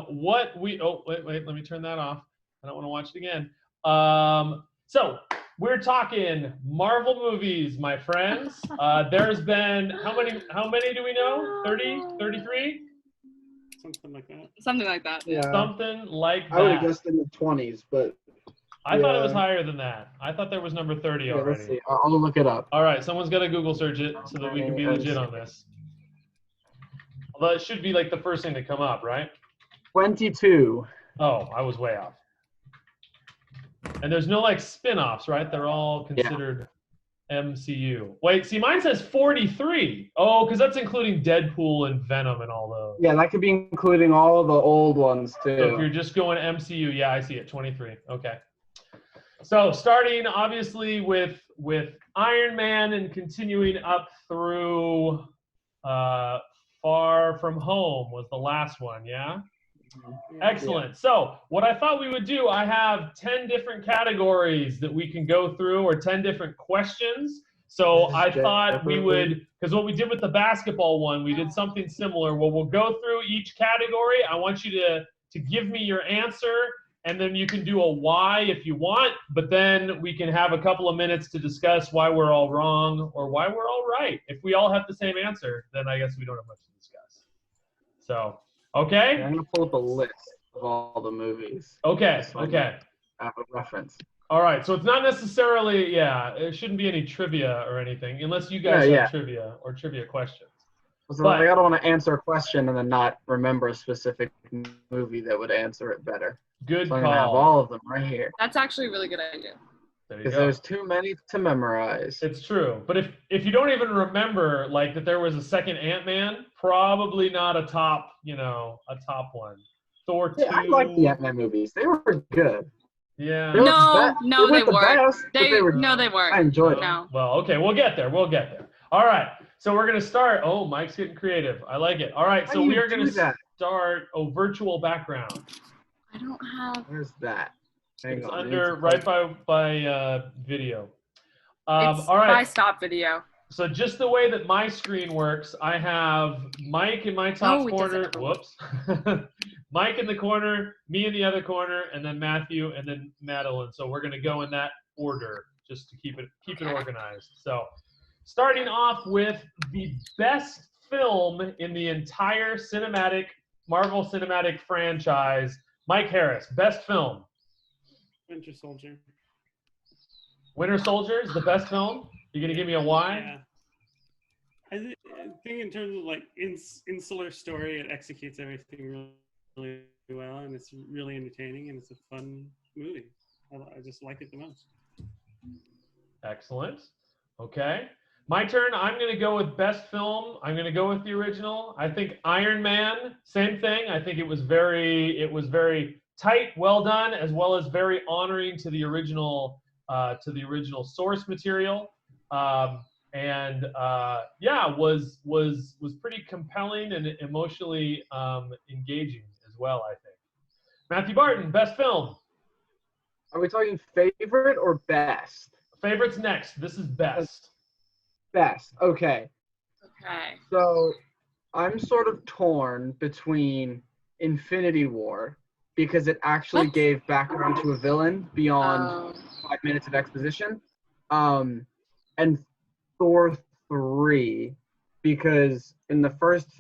Wait, let me turn that off. I don't want to watch it again. So we're talking Marvel movies, my friends. There's been, how many do we know? 30, 33? Something like that. Something like that. Yeah. Something like that. I would have guessed in the 20s, but I thought it was higher than that. I thought there was number 30 already. Let's see. I'll look it up. All right, someone's got to Google search it so that we can be legit on this. Although it should be like the first thing to come up, right? 22. Oh, I was way off. And there's no like spin-offs, right? They're all considered MCU. Wait, see, mine says 43. Oh, because that's including Deadpool and Venom and all those. Yeah, that could be including all the old ones too. So if you're just going MCU, yeah, I see it, 23. Okay. So starting obviously with Iron Man and continuing up through Far From Home was the last one, yeah? Excellent. Yeah. So what I thought we would do, I have 10 different categories that we can go through, or 10 different questions. So I thought we would, because what we did with the basketball one, we did something similar. Well, we'll go through each category. I want you to give me your answer, and then you can do a why if you want, but then we can have a couple of minutes to discuss why we're all wrong or why we're all right. If we all have the same answer, then I guess we don't have much to discuss. So, okay? I'm going to pull up a list of all the movies. Okay, okay. I have a reference. All right, so it's not necessarily, it shouldn't be any trivia or anything, unless you guys have trivia or trivia questions. So I don't want to answer a question and then not remember a specific movie that would answer it better. Good call. I'm gonna have all of them right here. That's actually a really good idea. Because there's too many to memorize. It's true, but if you don't even remember like that there was a second Ant-Man, probably not a top, a top one. Thor 2. I like the Ant-Man movies. They were good. Yeah. No, they weren't. They were. No, they weren't. I enjoyed them. No. Well, okay, we'll get there. We'll get there. All right. So we're gonna start. Oh, Mike's getting creative. I like it. All right. So we are gonna start virtual background. I don't have. Where's that? It's under right by video. It's all right. by stop video. So just the way that my screen works, I have Mike in my top corner. Whoops. Mike in the corner, me in the other corner, and then Matthew, and then Madeline. So we're gonna go in that order just to keep it organized. So starting off with the best film in the entire Marvel Cinematic franchise. Mike Harris, best film. Winter Soldier. Winter Soldier is the best film? You gonna give me a why? Yeah. I think in terms of like insular story, it executes everything really well, and it's really entertaining, and it's a fun movie. I just like it the most. Excellent. Okay. My turn. I'm going to go with best film. I'm going to go with the original. I think Iron Man, same thing. I think it was very tight, well done, as well as very honoring to the original source material. Was pretty compelling and emotionally engaging as well, I think. Matthew Barton, best film. Are we talking favorite or best? Favorite's next. This is best. Best. Okay. Okay. So I'm sort of torn between Infinity War because it actually gave background to a villain beyond 5 minutes of exposition, and Thor 3 because in the first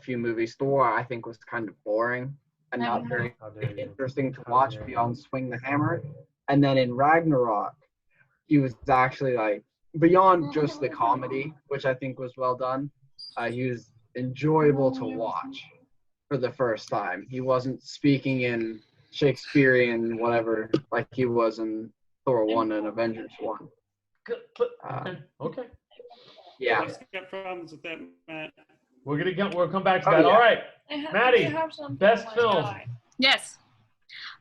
few movies, Thor I think was kind of boring and not very interesting to watch beyond swing the hammer. And then in Ragnarok, he was actually like beyond just the comedy, which I think was well done. He was enjoyable to watch for the first time. He wasn't speaking in Shakespearean whatever like he was in Thor 1 and Avengers 1. Okay. Yeah. I've got problems with that, Matt. We'll come back to that. Yeah. All right, Maddie, best film. Yes.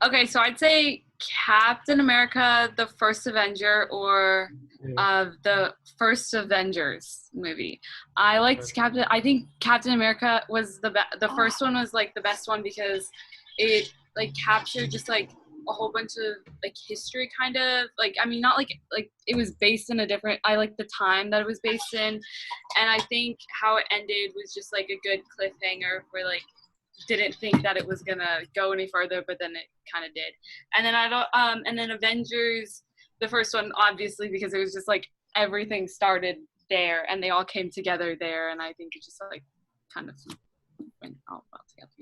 Okay, so I'd say Captain America: The First Avenger, or the first Avengers movie. I liked Captain. I think Captain America was the first one was like the best one because it like captured just like a whole bunch of like history, kind of like, I mean, not like it was based in a different, I like the time that it was based in, and I think how it ended was just like a good cliffhanger for like didn't think that it was gonna go any further, but then it kind of did. And then and then Avengers, the first one, obviously, because it was just like everything started there and they all came together there, and I think it just like kind of went all well together.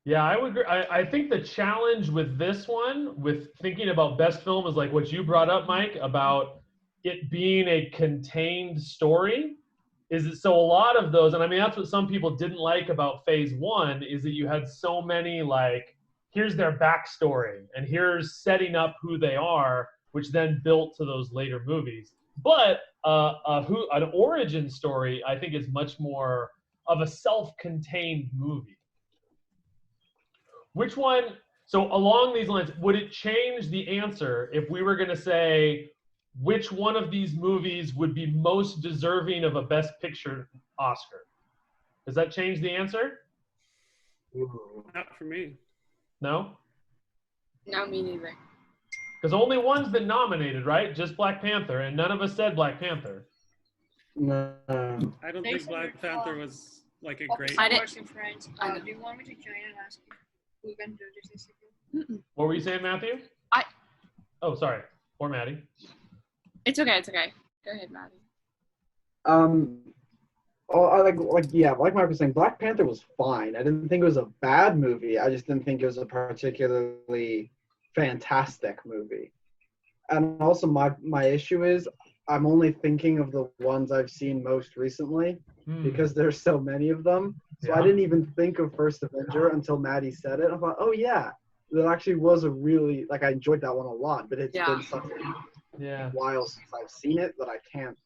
Yeah, I would agree. I think the challenge with this one, with thinking about best film, is like what you brought up, Mike, about it being a contained story. Is that so? A lot of those, and I mean that's what some people didn't like about Phase 1, is that you had so many like, here's their backstory and here's setting up who they are, which then built to those later movies. But an origin story, I think, is much more of a self-contained movie. Which one, so along these lines, would it change the answer if we were going to say which one of these movies would be most deserving of a Best Picture Oscar? Does that change the answer? Not for me. No? No, me neither. Because only one's been nominated, right? Just Black Panther, and none of us said Black Panther. No. I don't think Black Panther was like a great. I didn't. Do you want me to join and ask you who can do this again? What were you saying, Matthew? Oh, sorry. Or Maddie. It's okay. Go ahead, Maddie. Like Mark was saying, Black Panther was fine. I didn't think it was a bad movie. I just didn't think it was a particularly fantastic movie. And also my issue is I'm only thinking of the ones I've seen most recently because there's so many of them. So I didn't even think of First Avenger until Maddie said it. I thought, oh yeah, that actually was a really, like, I enjoyed that one a lot, but it's been such a while since I've seen it that I can't,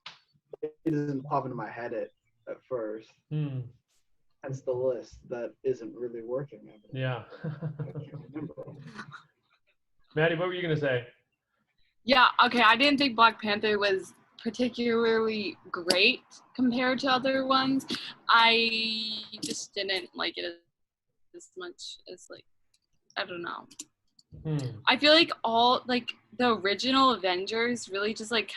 it doesn't pop into my head at first. Hence the list that isn't really working. Yeah. Maddie, what were you going to say? Yeah, okay, I didn't think Black Panther was particularly great compared to other ones. I just didn't like it as much as, like, I don't know. I feel like all, like, the original Avengers really just, like,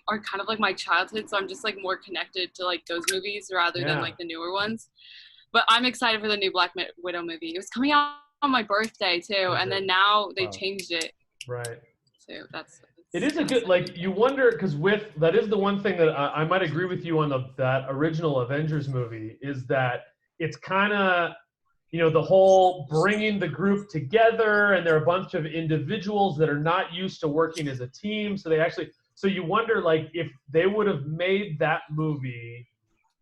are kind of like my childhood, so I'm just, like, more connected to, like, those movies rather than, like, the newer ones. But I'm excited for the new Black Widow movie. It was coming out on my birthday, too, and then now they changed it. Right. So that's it is a good, like, you wonder, because that is the one thing that I might agree with you on that original Avengers movie, is that it's kind of, you know, the whole bringing the group together, and there are a bunch of individuals that are not used to working as a team, so you wonder, like, if they would have made that movie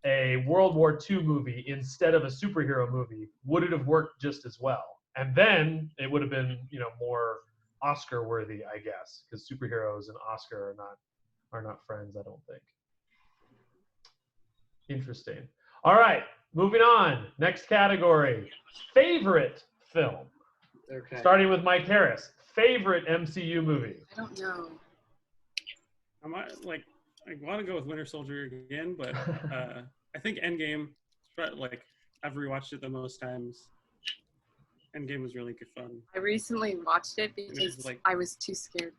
a World War II movie instead of a superhero movie, would it have worked just as well? And then it would have been, you know, more Oscar worthy, I guess, because superheroes and Oscar are not friends, I don't think. Interesting. All right, moving on. Next category, favorite film. Okay. Starting with Mike Harris, favorite MCU movie. I don't know. I want to go with Winter Soldier again, but I think Endgame. Like, I've rewatched it the most times. Endgame was really good fun. I recently watched it because I was too scared.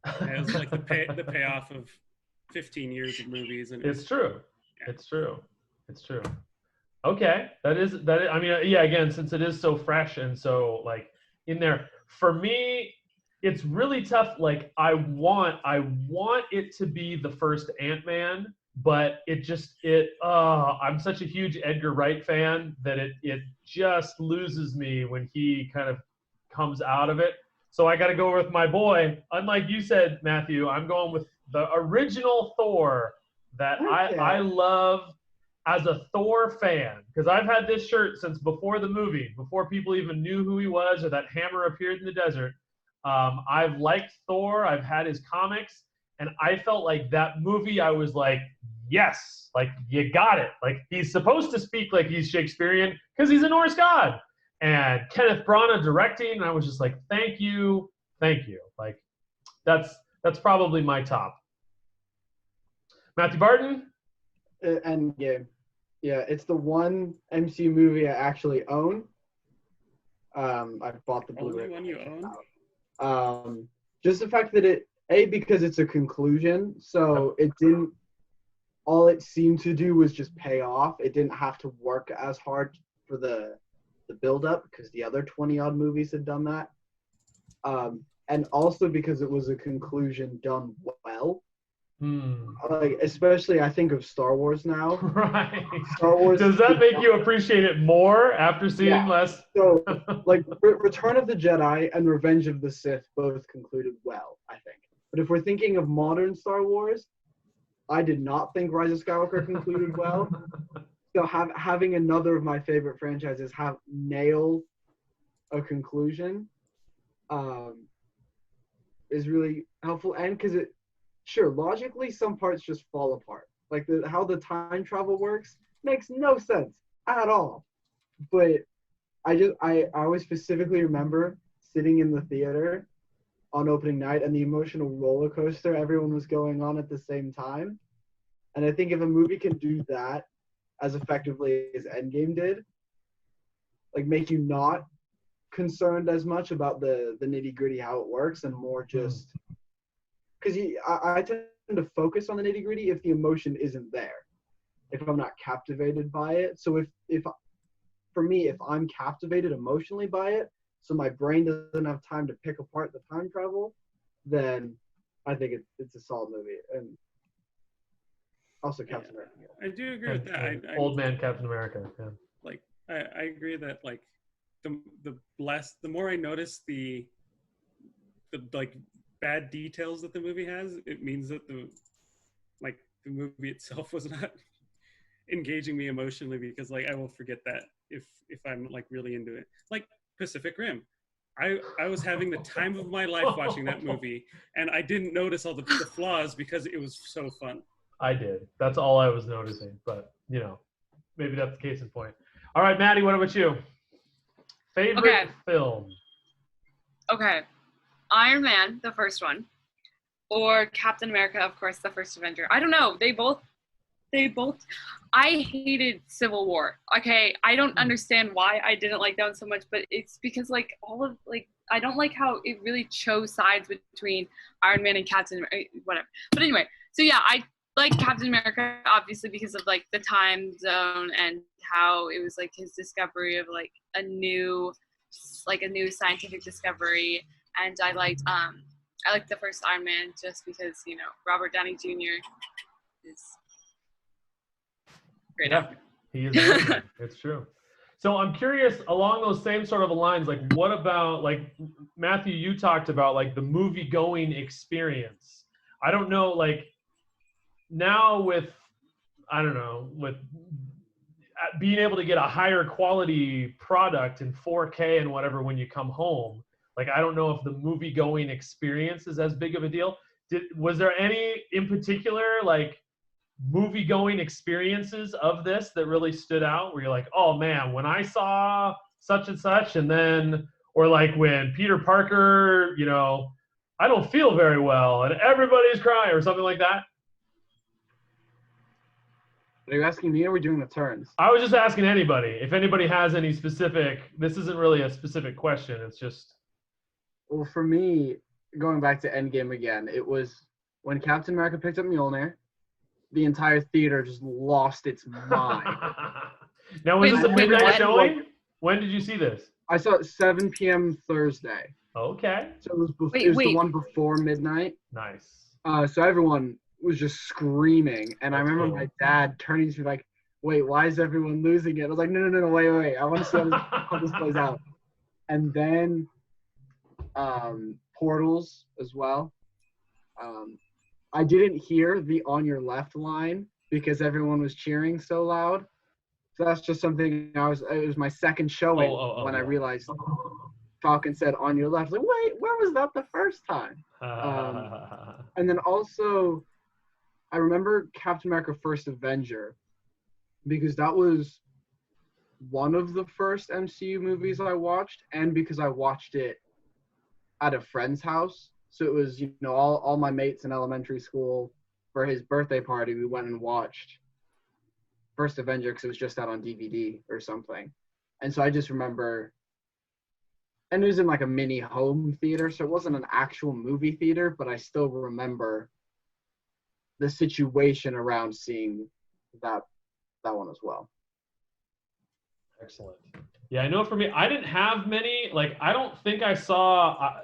Yeah, it was like the payoff of 15 years of movies, and it's true. Yeah. It's true. Okay, that is. I mean, yeah. Again, since it is so fresh and so, like, in there, for me, it's really tough. Like, I want it to be the first Ant-Man, but I'm such a huge Edgar Wright fan that it just loses me when he kind of comes out of it. So I got to go with my boy. Unlike you said, Matthew, I'm going with the original Thor that I love as a Thor fan, because I've had this shirt since before the movie, before people even knew who he was or that hammer appeared in the desert. I've liked Thor. I've had his comics. And I felt like that movie, I was like, yes, like, you got it. Like, he's supposed to speak like he's Shakespearean because he's a Norse god. And Kenneth Branagh directing, and I was just like, thank you. Like, that's probably my top. Matthew Barton? Endgame. Yeah, it's the one MCU movie I actually own. I bought the Blu-ray. Only one you own? Just the fact that because it's a conclusion, so it all it seemed to do was just pay off. It didn't have to work as hard for the build up because the other 20 odd movies had done that. And also because it was a conclusion done well. Like, especially I think of Star Wars now. Right. Star Wars. Does that make you appreciate it more after seeing less? So, like, Return of the Jedi and Revenge of the Sith both concluded well, I think. But if we're thinking of modern Star Wars, I did not think Rise of Skywalker concluded well. So having another of my favorite franchises nail a conclusion is really helpful. And because logically some parts just fall apart. Like how the time travel works makes no sense at all. But I always specifically remember sitting in the theater on opening night and the emotional roller coaster everyone was going on at the same time. And I think if a movie can do that as effectively as Endgame did, like make you not concerned as much about the nitty gritty how it works and more just because I tend to focus on the nitty gritty if the emotion isn't there, if I'm not captivated by it. So if for me, if I'm captivated emotionally by it, so my brain doesn't have time to pick apart the time travel, then I think it's a solid movie. And also Captain America. I do agree with that. Old man Captain America. Yeah. Like I agree that like the more I notice the like bad details that the movie has, it means that the movie itself was not engaging me emotionally, because like I will forget that if I'm like really into it. Like Pacific Rim. I was having the time of my life watching that movie, and I didn't notice all the flaws because it was so fun. I did. That's all I was noticing. But, maybe that's the case in point. All right, Maddie, what about you? Favorite film? Okay. Iron Man, the first one. Or Captain America, of course, the first Avenger. I don't know. They both, I hated Civil War. Okay, I don't understand why I didn't like that one so much, but it's because I don't like how it really chose sides between Iron Man and Captain America, whatever. But anyway, so yeah, I like Captain America obviously because of like the time zone and how it was like his discovery of like a new scientific discovery, and I liked the first Iron Man just because Robert Downey Jr. is great actor. He is amazing. It's true. So I'm curious, along those same sort of lines, like what about, like Matthew, you talked about like the movie going experience. I don't know, like now with being able to get a higher quality product in 4K and whatever when you come home, like I don't know if the movie going experience is as big of a deal. Was there any in particular like movie going experiences of this that really stood out where you're like, oh man, when I saw such and such, and then, or like when Peter Parker, I don't feel very well and everybody's crying or something like that? Are you asking me or are we doing the turns? I was just asking anybody. If anybody has any specific, this isn't really a specific question. It's just. Well, for me, going back to Endgame again, it was when Captain America picked up Mjolnir, the entire theater just lost its mind. Now, was this a midnight showing? When did you see this? I saw it 7 p.m. Thursday. Okay. So it was, the one before midnight. Nice. So everyone was just screaming, and I remember my dad turning to me like, wait, why is everyone losing it? I was like, no, wait, I want to see how this plays out. And then Portals as well. I didn't hear the "on your left" line because everyone was cheering so loud. So that's just something it was my second showing when I realized Falcon said "on your left." Like, wait, where was that the first time? And then also, I remember Captain America: First Avenger because that was one of the first MCU movies I watched, and because I watched it at a friend's house. So it was, all my mates in elementary school for his birthday party, we went and watched First Avenger because it was just out on DVD or something. And so I just remember, and it was in like a mini home theater, so it wasn't an actual movie theater, but I still remember the situation around seeing that one as well. Excellent. Yeah, I know for me, I didn't have many. Like, I don't think I saw.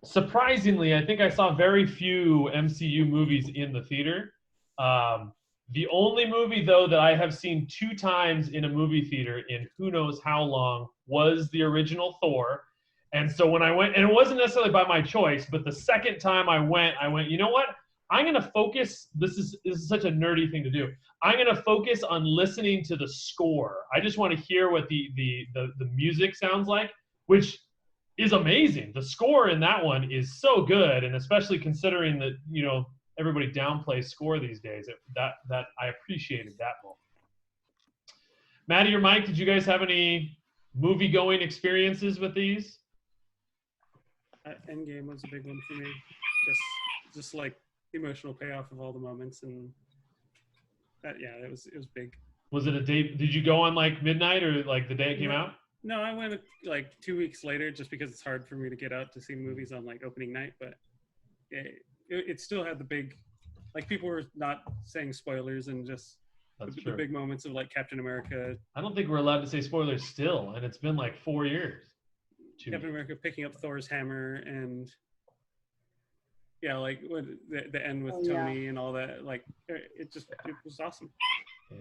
Surprisingly, I think I saw very few MCU movies in the theater. The only movie, though, that I have seen 2 times in a movie theater in who knows how long was the original Thor. And so when I went, and it wasn't necessarily by my choice, but the second time I went, you know what? I'm going to focus. This is such a nerdy thing to do. I'm going to focus on listening to the score. I just want to hear what the music sounds like, which is amazing. The score in that one is so good, and especially considering that, you know, everybody downplays score these days. That I appreciated that moment. Maddie or Mike, did you guys have any movie-going experiences with these? Endgame was a big one for me. Just like the emotional payoff of all the moments, and that, yeah, it was big. Was it a day? Did you go on like midnight or like the day it came out? No, I went like 2 weeks later, just because it's hard for me to get out to see movies on like opening night. But it still had the big, like, people were not saying spoilers, and just the big moments of like Captain America. I don't think we're allowed to say spoilers still, and it's been like 4 years. Captain America picking up Thor's hammer, and yeah, like when the end with Tony and all that, like it was awesome. Yeah.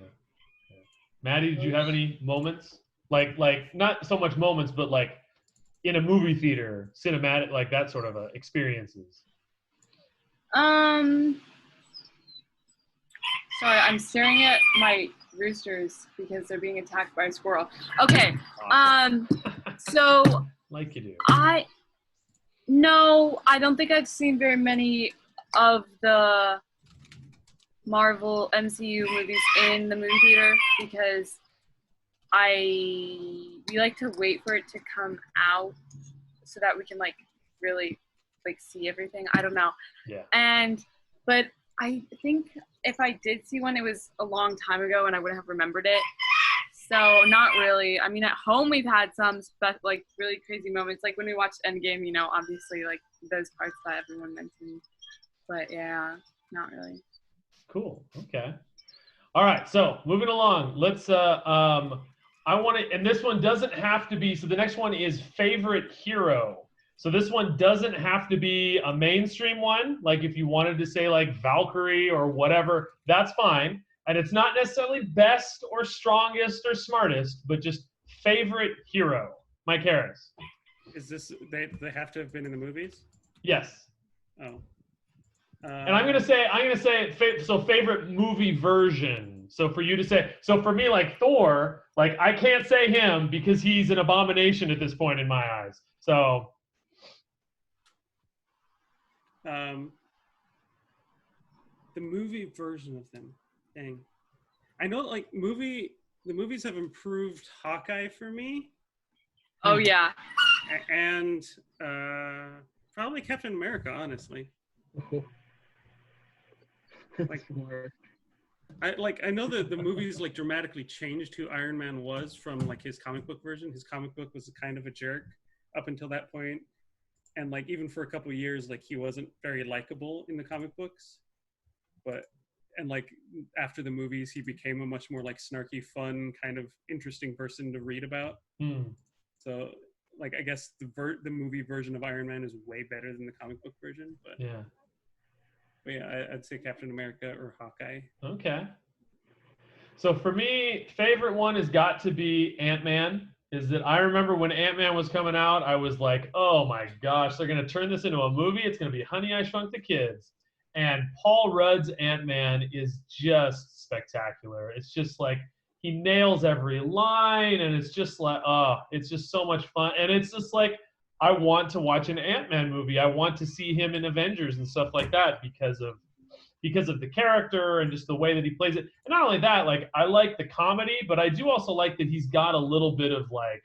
Maddie, did you have any moments? Like not so much moments, but like in a movie theater, cinematic, like that sort of experiences. Sorry, I'm staring at my roosters because they're being attacked by a squirrel. Okay. So like you do. I don't think I've seen very many of the Marvel MCU movies in the movie theater because we like to wait for it to come out so that we can like really like see everything. I don't know. Yeah. But I think if I did see one, it was a long time ago and I wouldn't have remembered it. So not really. I mean, at home we've had some like really crazy moments, like when we watched Endgame. You know, obviously like those parts that everyone mentioned. But yeah, not really. Cool. Okay. All right. So moving along, let's. I want to, and this one doesn't have to be. So the next one is favorite hero. So this one doesn't have to be a mainstream one. Like if you wanted to say like Valkyrie or whatever, that's fine. And it's not necessarily best or strongest or smartest, but just favorite hero. Mike Harris. Is this they have to have been in the movies? Yes. Oh. And I'm gonna say so favorite movie version. So for you to say, so for me, like Thor, like I can't say him because he's an abomination at this point in my eyes. So. The movie version of them. Dang. I know like the movies have improved Hawkeye for me. Oh yeah. And probably Captain America, honestly. I know that the movies like dramatically changed who Iron Man was from like his comic book version. His comic book was kind of a jerk up until that point. And like even for a couple of years, like he wasn't very likable in the comic books. And like after the movies, he became a much more like snarky, fun, kind of interesting person to read about. So like I guess the movie version of Iron Man is way better than the comic book version. But yeah, I'd say Captain America or Hawkeye. Okay. So for me, favorite one has got to be Ant-Man. Is that I remember when Ant-Man was coming out, I was like, oh my gosh, they're going to turn this into a movie. It's going to be Honey, I Shrunk the Kids. And Paul Rudd's Ant-Man is just spectacular. It's just like he nails every line, and it's just like, oh, it's just so much fun. And it's just like, I want to watch an Ant-Man movie. I want to see him in Avengers and stuff like that because of the character and just the way that he plays it. And not only that, like I like the comedy, but I do also like that he's got a little bit of like,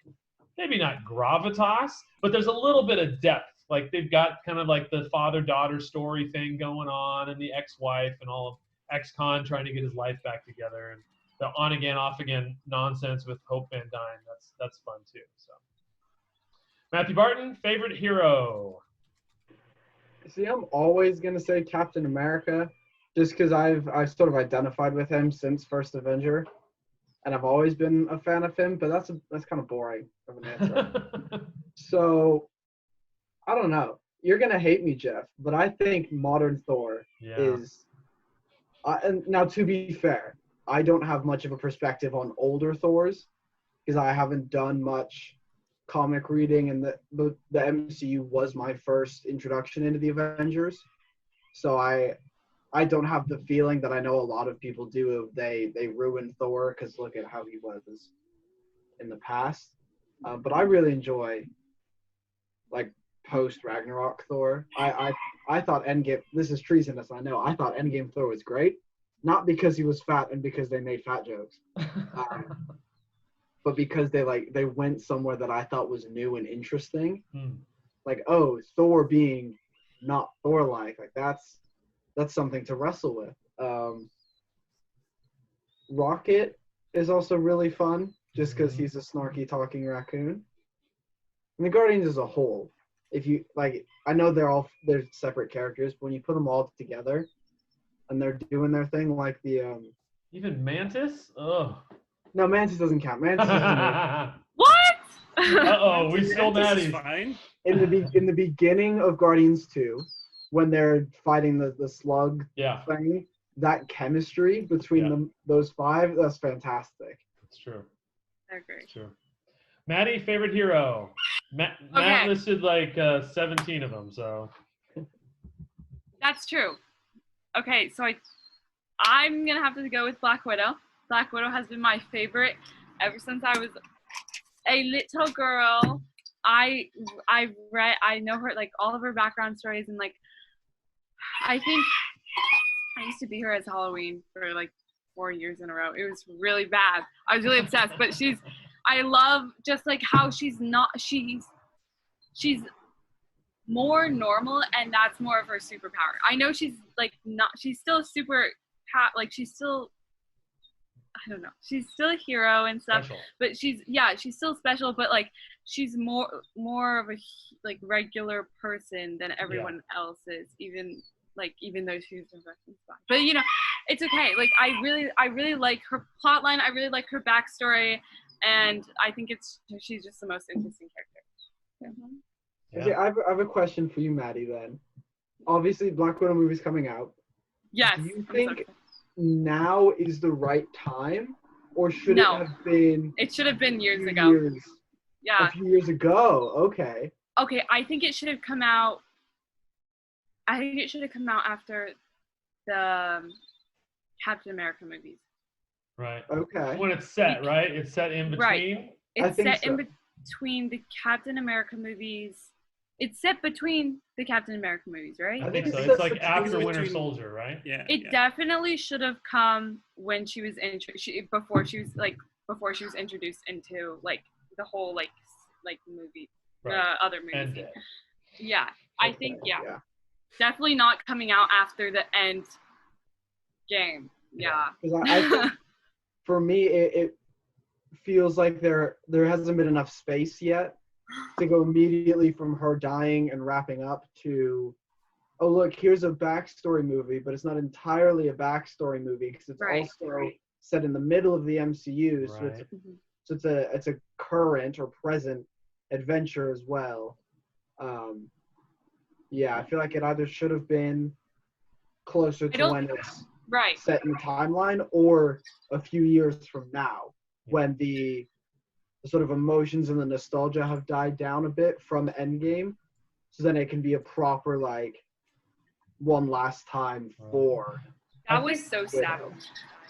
maybe not gravitas, but there's a little bit of depth. Like they've got kind of like the father-daughter story thing going on, and the ex-wife and all of ex-con trying to get his life back together, and the on-again, off-again nonsense with Hope Van Dyne. That's fun too. So, Matthew Barton, favorite hero. See, I'm always gonna say Captain America, just because I've sort of identified with him since First Avenger, and I've always been a fan of him. But that's kind of boring of an answer. So I don't know. You're gonna hate me, Jeff, but I think modern Thor is. And now, to be fair, I don't have much of a perspective on older Thors because I haven't done much comic reading, and the MCU was my first introduction into the Avengers. So I don't have the feeling that I know a lot of people do. They ruined Thor because look at how he was in the past. But I really enjoy like post Ragnarok Thor. I thought Endgame. This is treasonous, I know. I thought Endgame Thor was great, not because he was fat and because they made fat jokes, but because they went somewhere that I thought was new and interesting. Like, oh, Thor being not Thor-like, like that's something to wrestle with. Rocket is also really fun, just because he's a snarky talking raccoon. And the Guardians as a whole, if you like, I know they're separate characters, but when you put them all together and they're doing their thing, like the even Mantis. Oh. No, Mantis doesn't count. Mantis is What? Uh-oh, we stole Mantis is Maddie's. fine. in the beginning of Guardians 2, when they're fighting the slug thing, that chemistry between those five, that's fantastic. It's true. They're great. It's true. Maddie, favorite hero. Matt listed like 17 of them, so. That's true. Okay, so I'm gonna have to go with Black Widow. Black Widow has been my favorite ever since I was a little girl. I know her, like, all of her background stories, and like I think I used to be her as Halloween for like 4 years in a row. It was really bad. I was really obsessed, but I love just like how she's more normal, and that's more of her superpower. I know she's still super, like she's still, I don't know, she's still a hero and stuff, special. But she's still special, but like she's more of a like regular person than everyone else is, even though she's a fucking spy. But you know, it's okay. Like I really like her plot line. I really like her backstory, and I think she's just the most interesting character. Mm-hmm. Yeah. Okay, I have a question for you, Maddie, then. Obviously, Black Widow movie's coming out. Yes. Do you think now is the right time? Or should it have been... It should have been years ago. A few years ago, okay. Okay, I think it should have come out... after the Captain America movies. Right. Okay. When it's set, right? It's set in between? Right. It's set in between the Captain America movies. It's set between the Captain America movies, right? I think so. It's like after Winter Soldier, right? Yeah. It definitely should have come when she was before she was introduced into like the whole like movie, other movies. Yeah, I think definitely not coming out after the end game. Yeah. I think for me, it feels like there hasn't been enough space yet to go immediately from her dying and wrapping up to, oh look, here's a backstory movie, but it's not entirely a backstory movie because it's also set in the middle of the MCU, so it's a current or present adventure as well. I feel like it either should have been closer to when it's set in the timeline, or a few years from now when the sort of emotions and the nostalgia have died down a bit from Endgame, so then it can be a proper like one last time for. That was so sad.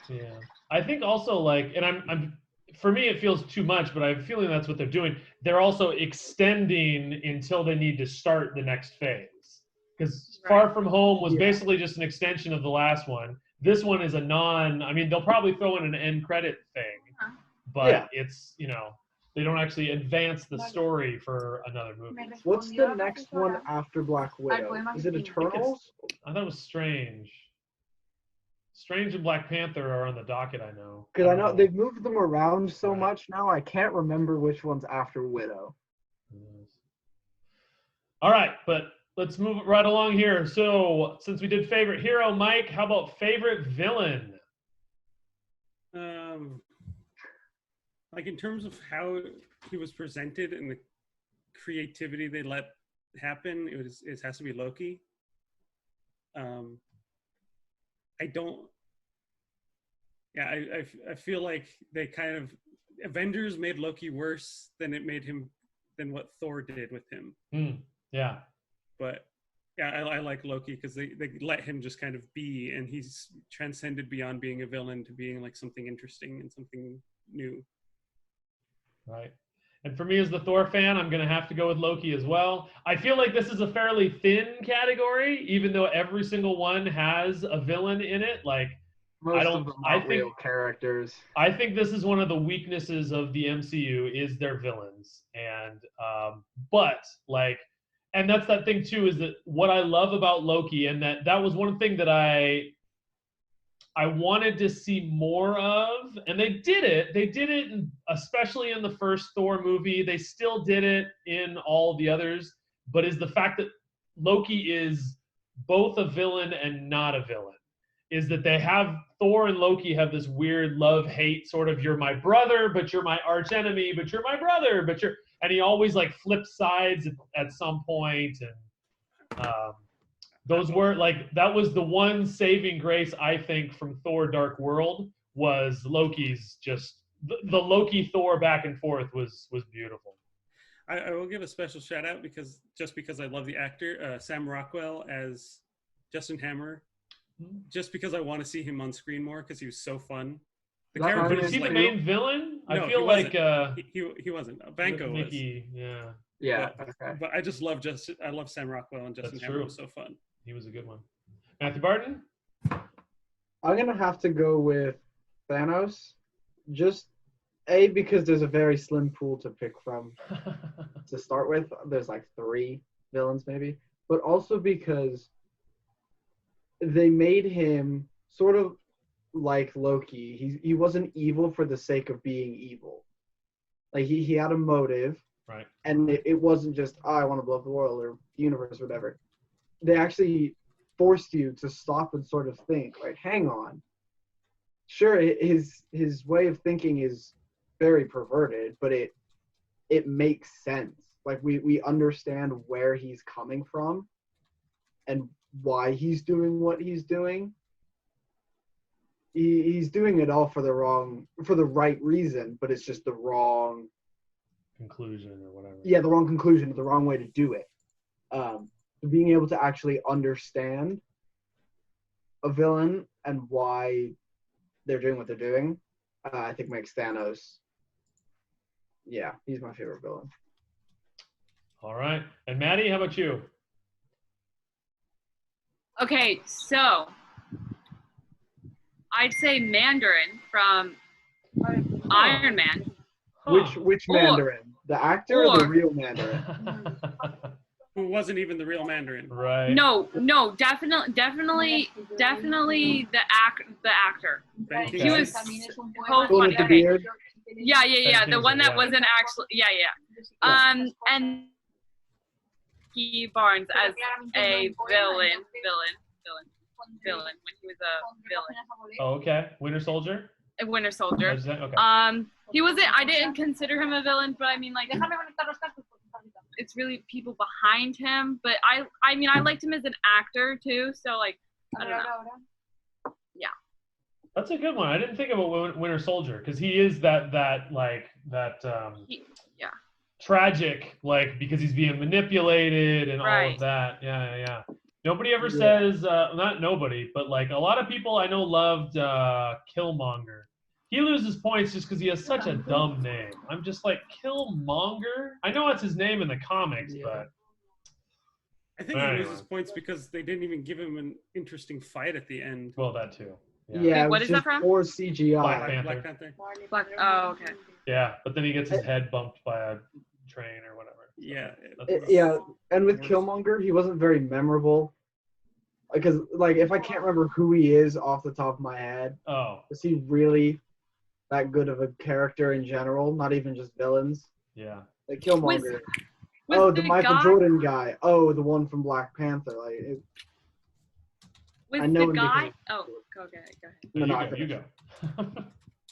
Yeah, I think also like, and I'm for me it feels too much, but I have a feeling that's what they're doing. They're also extending until they need to start the next phase, because Far From Home was basically just an extension of the last one. This one is I mean, they'll probably throw in an end credit thing, but it's, you know, they don't actually advance the story for another movie. What's the next one after Black Widow? Is it Eternals? I thought it was Strange. Strange and Black Panther are on the docket, I know. Because I know they've moved them around so much now, I can't remember which one's after Widow. All right, but let's move right along here. So since we did favorite hero, Mike, how about favorite villain? Like in terms of how he was presented and the creativity they let happen, it has to be Loki. I feel like they kind of Avengers made Loki worse than what Thor did with him. Yeah. But yeah, I like Loki because they let him just kind of be, and he's transcended beyond being a villain to being like something interesting and something new. Right. And for me as the Thor fan, I'm going to have to go with Loki as well. I feel like this is a fairly thin category, even though every single one has a villain in it. Like, Most of them are real characters. I think this is one of the weaknesses of the MCU is their villains. And, but like, and that's that thing too, is that what I love about Loki, and that was one thing that I wanted to see more of, and they did it. They did it, especially in the first Thor movie. They still did it in all the others, but is the fact that Loki is both a villain and not a villain. Is that they have, Thor and Loki have this weird love-hate sort of, you're my brother, but you're my arch enemy, but you're my brother, and he always like flips sides at some point, and those were like, that was the one saving grace I think from Thor Dark World, was Loki's just the Loki Thor back and forth was beautiful. I will give a special shout out because I love the actor Sam Rockwell as Justin Hammer, just because I want to see him on screen more because he was so fun. The character was he the main villain? No, I feel like he wasn't. Banco was. Yeah. But I just love I love Sam Rockwell, and Justin Hammer was so fun. He was a good one. Matthew Barton? I'm going to have to go with Thanos. Just, because there's a very slim pool to pick from to start with. There's like 3 villains maybe. But also because they made him sort of like Loki. He wasn't evil for the sake of being evil. Like he had a motive. Right. And it wasn't just, I want to blow up the world or the universe or whatever. They actually forced you to stop and sort of think, like, hang on. Sure, his way of thinking is very perverted, but it makes sense. Like we understand where he's coming from and why he's doing what he's doing. He's doing it all for the right reason, but it's just the wrong conclusion or whatever. Yeah, the wrong conclusion, the wrong way to do it. Being able to actually understand a villain and why they're doing what they're doing, I think makes Thanos. Yeah, he's my favorite villain. All right. And Maddie, how about you? Okay, so I'd say Mandarin from Iron Man. Which Mandarin? The actor or the real Mandarin? Who wasn't even the real Mandarin. Right. No, definitely the actor. Okay. He was so funny. Okay. Yeah. The one that wasn't actually, and Key Barnes as a villain when he was a villain. Oh, okay. Winter Soldier? A Winter Soldier. Okay. He wasn't, I didn't consider him a villain, but I mean, like, it's really people behind him. But I mean, I liked him as an actor too. So like, I don't know. Yeah. That's a good one. I didn't think about Winter Soldier because he is that tragic, like, because he's being manipulated and all of that. Yeah. Nobody ever says, not nobody, but like a lot of people I know loved Killmonger. He loses points just because he has such a dumb name. I'm just like, Killmonger? I know that's his name in the comics, but... I think he loses points because they didn't even give him an interesting fight at the end. Well, that too. Yeah, what is that from? Or CGI. Black Panther. Oh, okay. Yeah, but then he gets his head bumped by a train or whatever. Yeah. And with Killmonger, he wasn't very memorable. Because, like, if I can't remember who he is off the top of my head, is he really that good of a character in general? Not even just villains? Yeah. Like, Killmonger. Was the Michael guy, Jordan guy. Oh, the one from Black Panther. Was I know the him guy? because- Oh, go ahead. No, no, you go.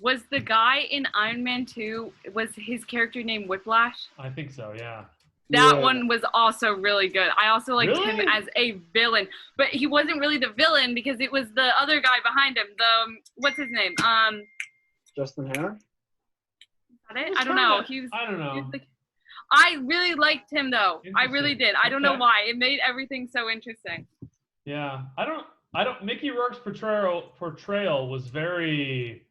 Was the guy in Iron Man 2? Was his character named Whiplash? I think so, yeah. That Yeah. one was also really good. I also liked him Really? as a villain, but he wasn't really the villain because it was the other guy behind him. What's his name? Justin Hammer? Is that it? I don't know. He was. I don't he know. was like- I really liked him though. I really Interesting. did. I don't know Okay. why. It made everything so interesting. Yeah, I don't. Mickey Rourke's portrayal was very,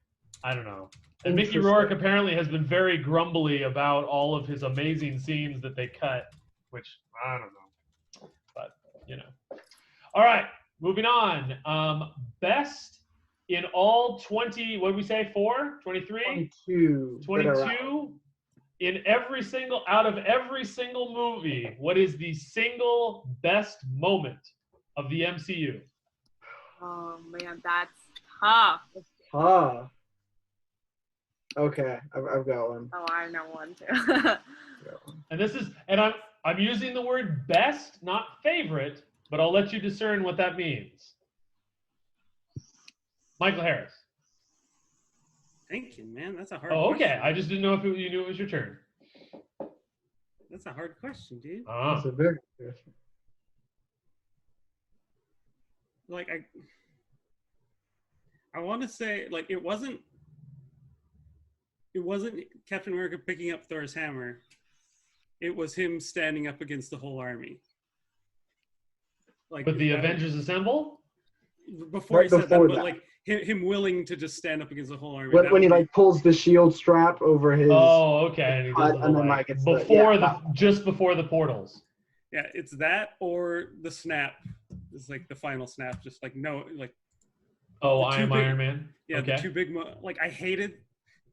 I don't know. And Mickey Interesting. Rourke apparently has been very grumbly about all of his amazing scenes that they cut, which I don't know. But you know. All right, moving on. Best in all 20. What did we say? 23. 22. that are out. 22 in every single out of every single movie. What is the single best moment of the MCU? Oh man, that's tough. Ah. Okay, I've got one. Oh, I know one too. I've got one. And this is, and I'm using the word best, not favorite, but I'll let you discern what that means. Michael Harris. Thinking, man, that's a hard. Oh, okay. question. I just didn't know if you knew it was your turn. That's a hard question, dude. Ah, That's a very good question. Like I want to say like it wasn't Captain America picking up Thor's hammer. It was him standing up against the whole army. Like but the that- Avengers Assemble? before he Right said that, before but that. like him willing to just stand up against the whole army. When, that when he would be- like pulls the shield strap over his. Oh, okay. And, he does the And then, like, like, it's the- before yeah, just before the portals. yeah, it's that or the snap. It's like the final snap. Just like no, like Oh, The I two am big- Iron Man. yeah, Okay. the two big like I hated.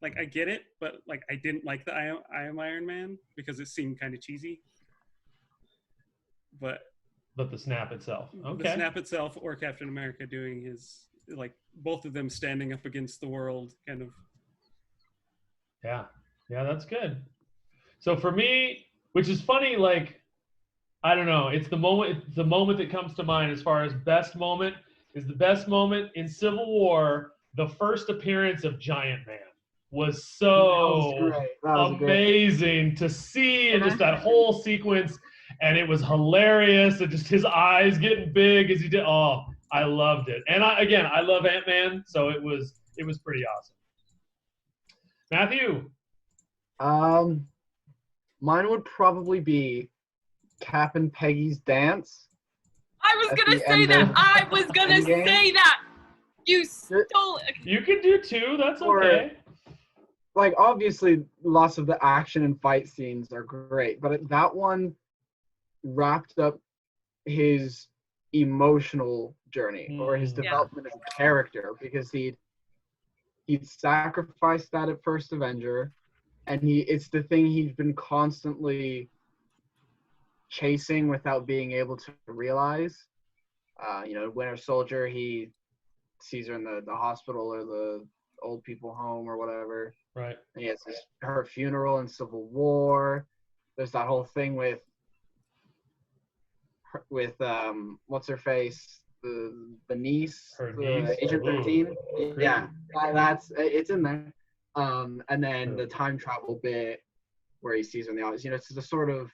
Like I get it, but like I didn't like the I am Iron Man because it seemed kind of cheesy. But But the snap itself. Okay. the snap itself or Captain America doing his like both of them standing up against the world kind of. Yeah, that's good. So for me, which is funny, like I don't know, it's the moment that comes to mind as far as best moment is the best moment in Civil War. The first appearance of Giant Man was so That was great. That was great. amazing to see, and just that whole sequence, and it was hilarious, and just his eyes getting big as he did. Oh, I loved it, and I love Ant-Man, so it was pretty awesome. Matthew. Mine would probably be Cap and Peggy's dance. I was At gonna the say end that. of I was gonna Endgame? say that. You stole it. You can do two. That's Or- okay. Like, obviously, lots of the action and fight scenes are great, but that one wrapped up his emotional journey or his Yeah. development as a character, because he'd sacrificed that at First Avenger, and it's the thing he's been constantly chasing without being able to realize. Winter Soldier, he sees her in the hospital or the old people home or whatever. Right. And he has her funeral in Civil War. There's that whole thing with what's her face, the niece, Her the niece? Agent Ooh. 13. Yeah, it's in there. And then Sure. the time travel bit where he sees her in the audience. It's the sort of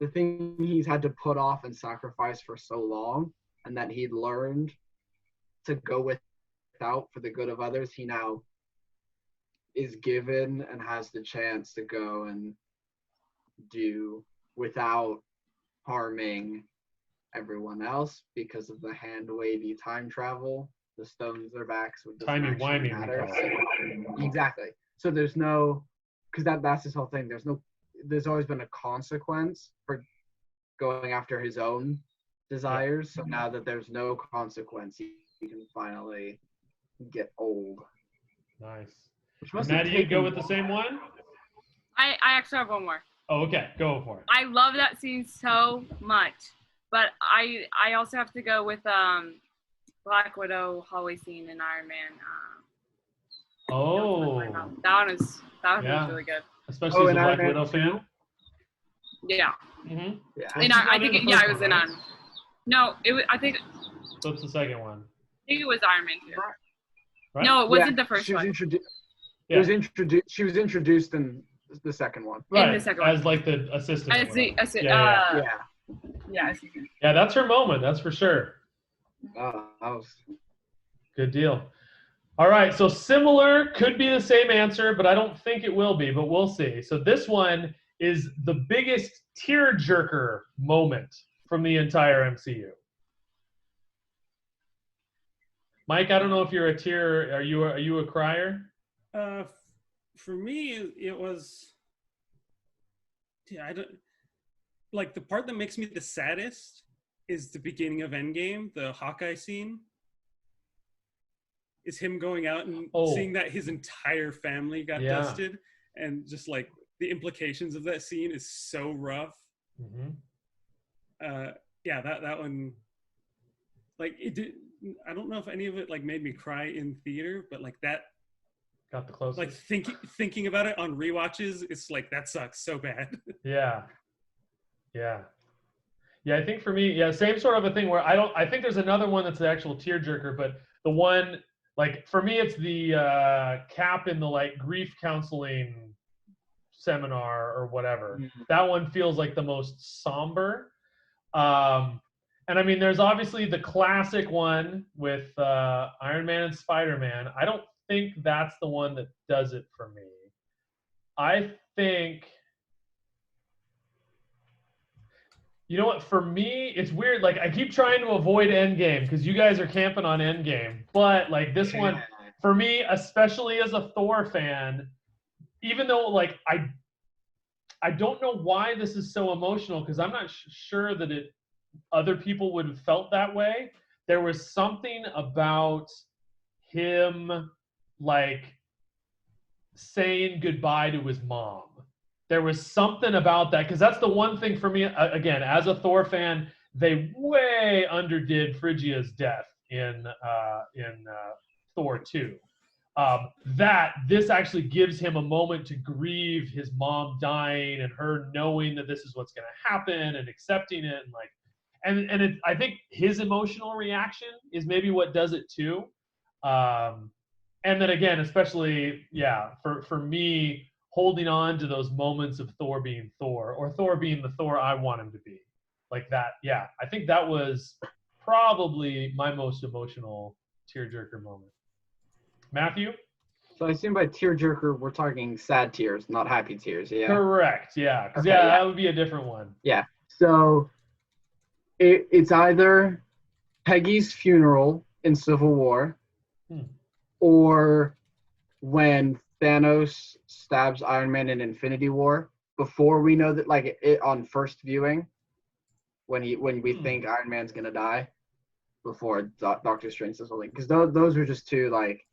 the thing he's had to put off and sacrifice for so long, and that he'd learned to go without for the good of others. He now is given and has the chance to go and do without harming everyone else because of the hand wavy time travel. The stones are back, so it doesn't Timey actually wimey, we matter. call it. Exactly. So there's no, because that's his whole thing. There's always been a consequence for going after his own desires. So now that there's no consequence, he can finally get old. Nice. Which must have Maddie, you taken go with the same one? I actually have one more. Oh, okay. Go for it. I love that scene so much, but I also have to go with Black Widow hallway scene in Iron Man. Oh, That one was Yeah. really good. especially as a and Black Iron Man Widow fan. Yeah. Mm-hmm. Yeah. And I think it was in Iron Man. No, it was. I think So it's the second one. I think it was Iron Man 2. Right? No, it wasn't the first she was one. It was introduced. She was introduced in the second one. Right. In the second one. As like the assistant. As the Yeah. Yeah, that's her moment. That's for sure. That was Good deal. All right, so similar could be the same answer, but I don't think it will be, but we'll see. So this one is the biggest tearjerker moment from the entire MCU. Mike, I don't know if you're a tear. Are you a crier? For me, it was. Yeah, I don't. Like the part that makes me the saddest is the beginning of Endgame, the Hawkeye scene. Is him going out and seeing that his entire family got dusted, and just like the implications of that scene is so rough. Mm-hmm. That one, like it did. I don't know if any of it like made me cry in theater, but like that got the closest. Like thinking about it on rewatches, it's like that sucks so bad. Yeah. I think for me, same sort of a thing where I think there's another one that's the actual tearjerker, but the one like for me it's the Cap in the like grief counseling seminar or whatever. Mm-hmm. That one feels like the most somber. And I mean, there's obviously the classic one with Iron Man and Spider-Man. I don't think that's the one that does it for me. I think, you know what, for me, it's weird. Like, I keep trying to avoid Endgame because you guys are camping on Endgame. But, like, this one, for me, especially as a Thor fan, even though, like, I don't know why this is so emotional because I'm not sure that other people would have felt that way. There was something about him like saying goodbye to his mom. There was something about that because that's the one thing for me, again, as a Thor fan, they way underdid Phrygia's death in Thor 2. That this actually gives him a moment to grieve his mom dying and her knowing that this is what's going to happen and accepting it and like and I think his emotional reaction is maybe what does it too. And then again, especially, for me, holding on to those moments of Thor being Thor or Thor being the Thor I want him to be. Like that, I think that was probably my most emotional tearjerker moment. Matthew? So I assume by tearjerker, we're talking sad tears, not happy tears, yeah? Correct, yeah. Because, that would be a different one. Yeah, so it's either Peggy's funeral in Civil War or when Thanos stabs Iron Man in Infinity War before we know that, like, it on first viewing when we think Iron Man's going to die before Doctor Strange does something. Because those were just two, like,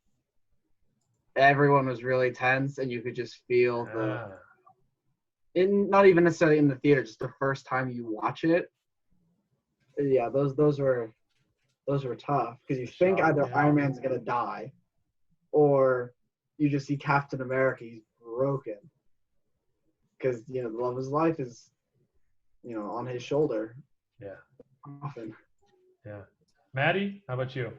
everyone was really tense and you could just feel not even necessarily in the theater, just the first time you watch it. Yeah, those were tough because you think either Iron Man's gonna die, or you just see Captain America, he's broken because the love of his life is on his shoulder. Yeah. Often. Yeah. Maddie, how about you?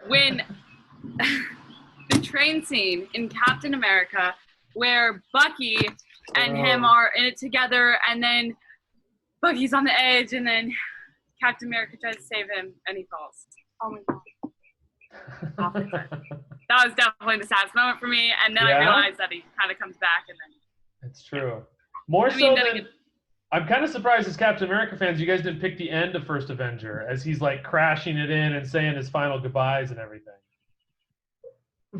When the train scene in Captain America where Bucky and him are in it together, and then Bucky's on the edge, and then Captain America tries to save him, and he falls. Oh my god. That was definitely the saddest moment for me, and then I realized that he kind of comes back, and then... It's true. I'm kind of surprised as Captain America fans, you guys didn't pick the end of First Avenger, as he's like crashing it in and saying his final goodbyes and everything.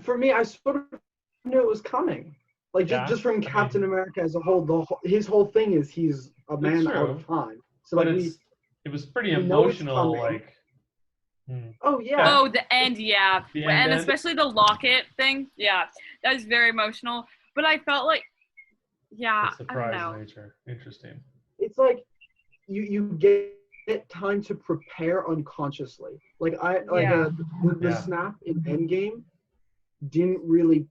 For me, I sort of knew it was coming. Like, just from Captain America as a whole, his whole thing is he's a man out of time. So, but like, it was pretty emotional, like... Oh, yeah. Oh, the end, yeah. And especially the locket thing, that was very emotional. But I felt like, the surprise nature. Interesting. It's like you get time to prepare unconsciously. Like, the snap in Endgame didn't really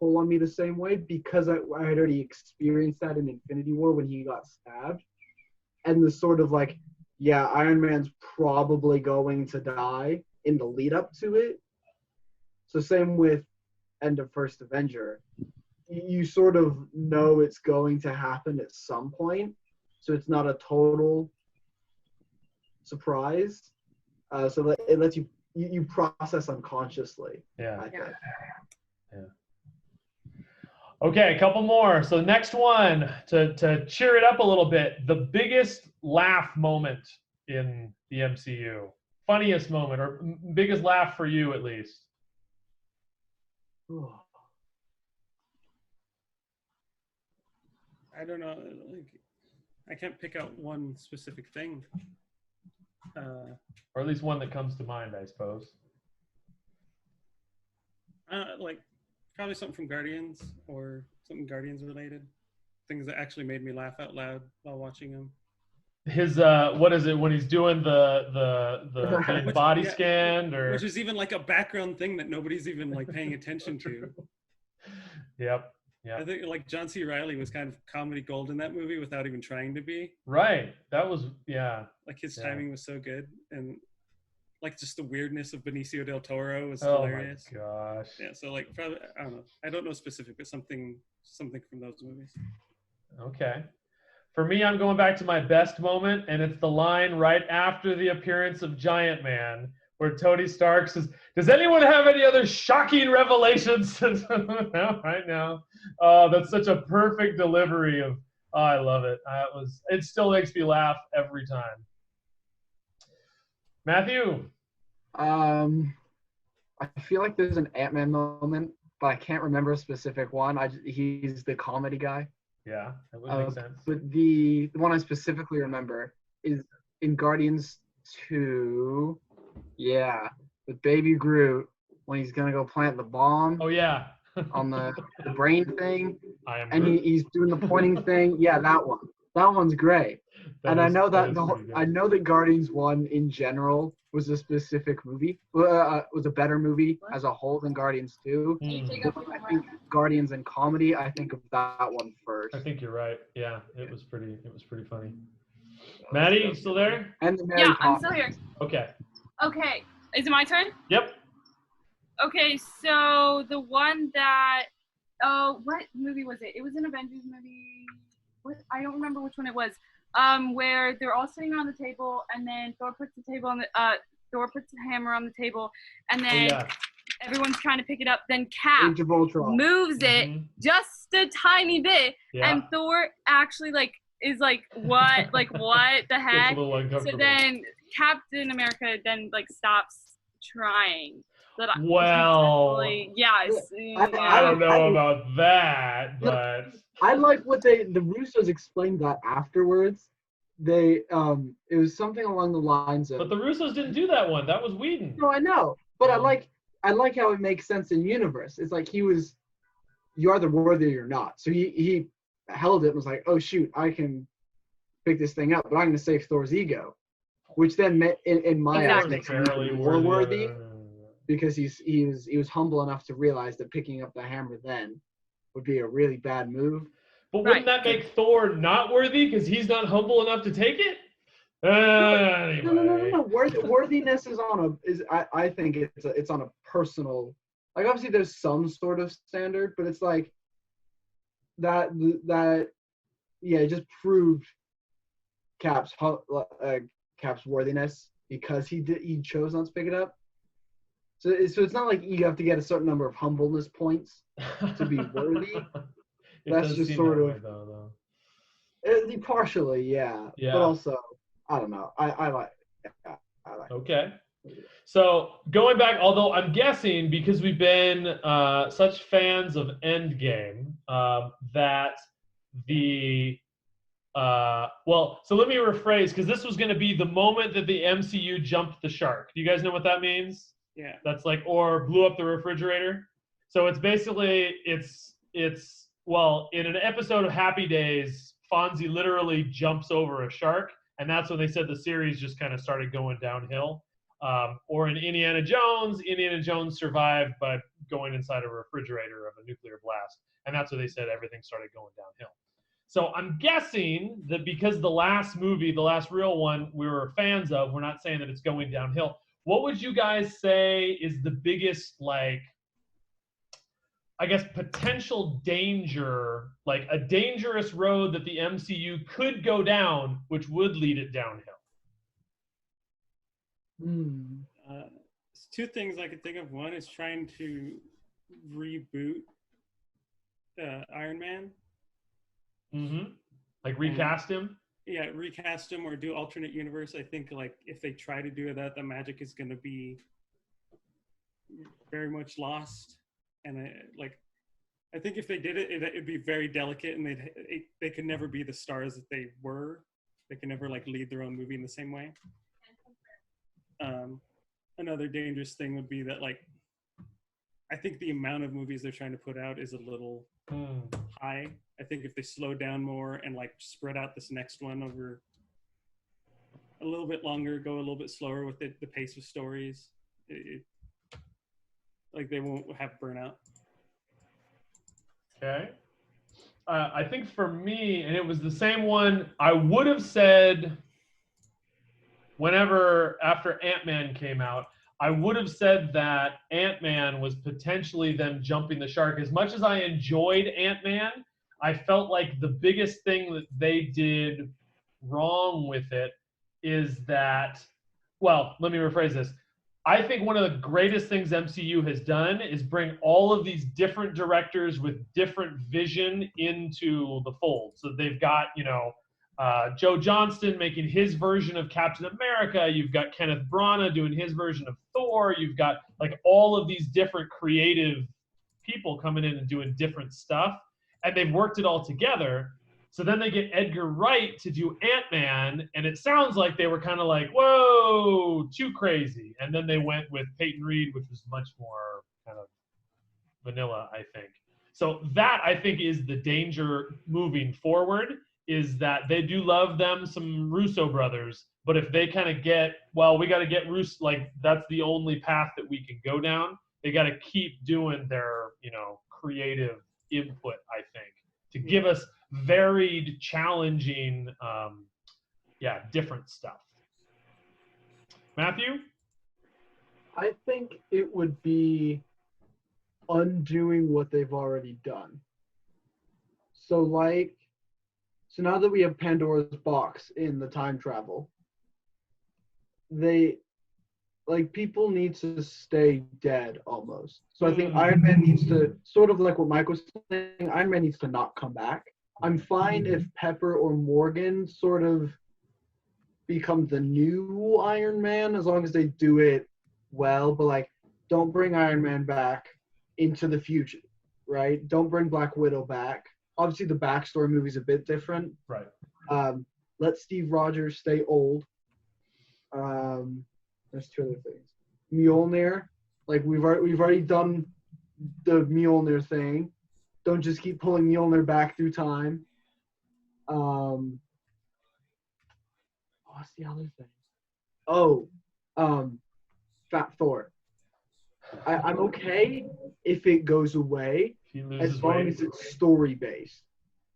pull on me the same way because I had already experienced that in Infinity War when he got stabbed. And the sort of like, yeah, Iron Man's probably going to die in the lead up to it. So same with End of First Avenger. You sort of know it's going to happen at some point. So it's not a total surprise. So that it lets you process unconsciously. Yeah. I think. Yeah. Okay, a couple more. So next one, to cheer it up a little bit, the biggest laugh moment in the MCU. Funniest moment or biggest laugh for you at least. I don't know. Like, I can't pick out one specific thing. Or at least one that comes to mind, I suppose. Like probably something from Guardians or something Guardians related. Things that actually made me laugh out loud while watching them. His what is it when he's doing the being body scanned, or which is even like a background thing that nobody's even like paying attention to. Yep. I think like John C. Reilly was kind of comedy gold in that movie without even trying to be. Right. That was Like his timing was so good, and like just the weirdness of Benicio del Toro was oh hilarious. My gosh. Yeah. So like probably I don't know. I don't know specific, but something from those movies. Okay. For me, I'm going back to my best moment, and it's the line right after the appearance of Giant Man, where Tony Stark says, "Does anyone have any other shocking revelations?" No, right now. That's such a perfect delivery of. Oh, I love it. It still makes me laugh every time. Matthew. I feel like there's an Ant-Man moment, but I can't remember a specific one. He's the comedy guy. Yeah, that would make sense. But the one I specifically remember is in Guardians 2. Yeah, with Baby Groot when he's gonna go plant the bomb. Oh yeah. On the brain thing, and he's doing the pointing thing. Yeah, that one. That one's great. I know that Guardians 1 in general was a specific movie. Was a better movie as a whole than Guardians 2. I think Guardians and comedy. I think of that one first. I think you're right. Yeah, it was pretty funny. Maddie, you still there? I'm still here. Okay. Okay, is it my turn? Yep. Okay, so the one that, what movie was it? It was an Avengers movie. I don't remember which one it was. Where they're all sitting around the table, and then Thor puts the hammer on the table, and then everyone's trying to pick it up. Then Cap moves it just a tiny bit, and Thor actually is like, what? Like, what the heck? So then Captain America then stops trying. Well, yes. I don't know about that, but I like what the Russos explained that afterwards. They it was something along the lines of. But the Russos didn't do that one. That was Whedon. No, I know, but I like how it makes sense in universe. It's like you are the worthy or you're not. So he held it and was like, oh shoot, I can pick this thing up, but I'm going to save Thor's ego, which then in my eyes makes him more worthy. Because he was humble enough to realize that picking up the hammer then would be a really bad move. But wouldn't that make Thor not worthy because he's not humble enough to take it? Anyway. No. Worthiness is I think it's on a personal. Like obviously there's some sort of standard, but it's like that it just proved Cap's worthiness because he chose not to pick it up. So it's not like you have to get a certain number of humbleness points to be worthy. That's just sort of though. Partially, yeah. But also, I don't know. I like. Okay. So going back, although I'm guessing because we've been such fans of Endgame that the so let me rephrase because this was going to be the moment that the MCU jumped the shark. Do you guys know what that means? Yeah. That's or blew up the refrigerator. So it's basically in an episode of Happy Days, Fonzie literally jumps over a shark, and that's when they said the series just kind of started going downhill. Or in Indiana Jones survived by going inside a refrigerator of a nuclear blast. And that's where they said everything started going downhill. So I'm guessing that because the last movie, the last real one, we were fans of, we're not saying that it's going downhill. What would you guys say is the biggest, like, I guess, potential danger, like a dangerous road that the MCU could go down, which would lead it downhill? There's two things I could think of. One is trying to reboot Iron Man. Mm-hmm. Like recast him? Yeah, recast him or do alternate universe. I think like if they try to do that, the magic is going to be very much lost. And I think if they did it, it'd be very delicate, and they could never be the stars that they were. They can never like lead their own movie in the same way. Another dangerous thing would be that, like, I think the amount of movies they're trying to put out is a little high. I think if they slow down more and like spread out this next one over a little bit longer, go a little bit slower with the pace of stories, like they won't have burnout. Okay. I think for me, and it was the same one, I would have said whenever after Ant-Man came out, I would have said that Ant-Man was potentially them jumping the shark. As much as I enjoyed Ant-Man, I felt like the biggest thing that they did wrong with it is that, well, let me rephrase this. I think one of the greatest things MCU has done is bring all of these different directors with different vision into the fold. So they've got, Joe Johnston making his version of Captain America. You've got Kenneth Branagh doing his version of Thor. You've got like all of these different creative people coming in and doing different stuff. And they've worked it all together. So then they get Edgar Wright to do Ant-Man, and it sounds like they were kind of like, whoa, too crazy. And then they went with Peyton Reed, which was much more kind of vanilla, I think. So that, I think, is the danger moving forward, is that they do love them some Russo brothers, but if they kind of get, well, we got to get Russo, like that's the only path that we can go down. They got to keep doing their, creative input, I think, to give us varied, challenging, different stuff. Matthew? I think it would be undoing what they've already done. So now that we have Pandora's box in the time travel, people need to stay dead almost. So I think Iron Man needs to, sort of like what Mike was saying, Iron Man needs to not come back. I'm fine if Pepper or Morgan sort of become the new Iron Man, as long as they do it well, but don't bring Iron Man back into the future, right? Don't bring Black Widow back. Obviously the backstory movie's a bit different. Right. Let Steve Rogers stay old. There's two other things. Mjolnir, we've already done the Mjolnir thing. Don't just keep pulling Mjolnir back through time. What's the other thing? Fat Thor. I'm okay if it goes away as long as it's story based.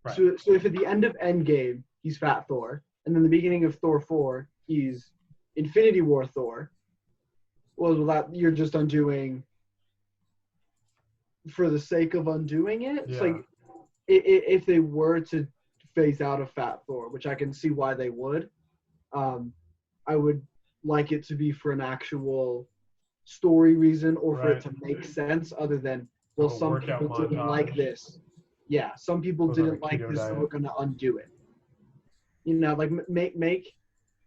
Right. So if at the end of Endgame he's Fat Thor, and then the beginning of Thor 4 he's Infinity War Thor, well, that you're just undoing for the sake of undoing it. Yeah. It's if they were to phase out of Fat Thor, which I can see why they would, I would like it to be for an actual story reason, or for it to make sense other than, well, some people didn't like this. Yeah, some people didn't like this, so we're going to undo it.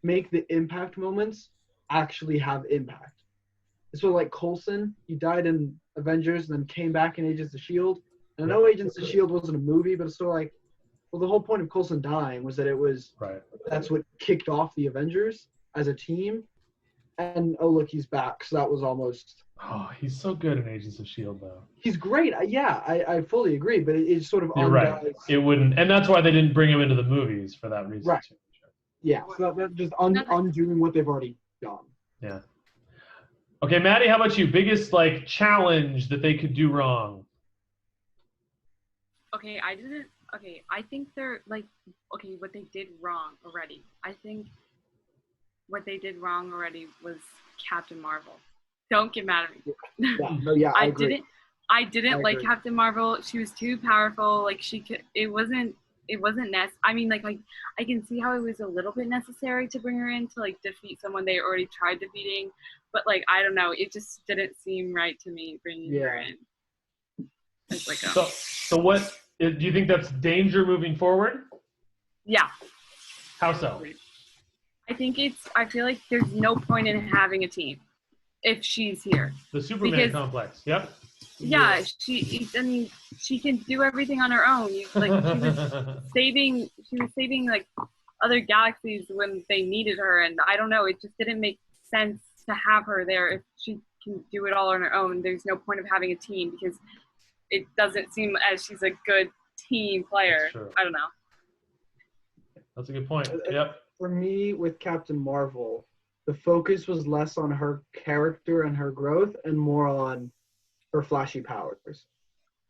Make the impact moments actually have impact. So Coulson, he died in Avengers and then came back in Agents of S.H.I.E.L.D. And I know Agents of S.H.I.E.L.D. wasn't a movie, but it's still the whole point of Coulson dying was that it was, that's what kicked off the Avengers as a team. And, oh, look, he's back. So that was almost... Oh, he's so good in Agents of S.H.I.E.L.D., though. He's great. Yeah, I fully agree, but it sort of... You're right. It wouldn't... And that's why they didn't bring him into the movies, for that reason, right. Too. Yeah, so that just undoing what they've already done. Yeah. Okay, Maddie, how about you? Biggest like challenge that they could do wrong? Okay, I think they're like, okay, what they did wrong already. I think what they did wrong already was Captain Marvel. Don't get mad at me. Yeah, no, yeah, I agree. I I didn't like agree. Captain Marvel. She was too powerful. Like she could, it wasn't I mean, like I can see how it was a little bit necessary to bring her in to like defeat someone they already tried defeating, but like I don't know, it just didn't seem right to me bringing her Yeah. in. It's like So what do you think that's danger moving forward? yeah. How so? I feel like there's no point in having a team if she's here. The Superman complex. Yep. Yeah, I mean, she can do everything on her own. Like she was saving like other galaxies when they needed her, and I don't know, it just didn't make sense to have her there if she can do it all on her own. There's no point of having a team because it doesn't seem as she's a good team player. I don't know. That's a good point. Yep. For me, with Captain Marvel, the focus was less on her character and her growth and more on her flashy powers.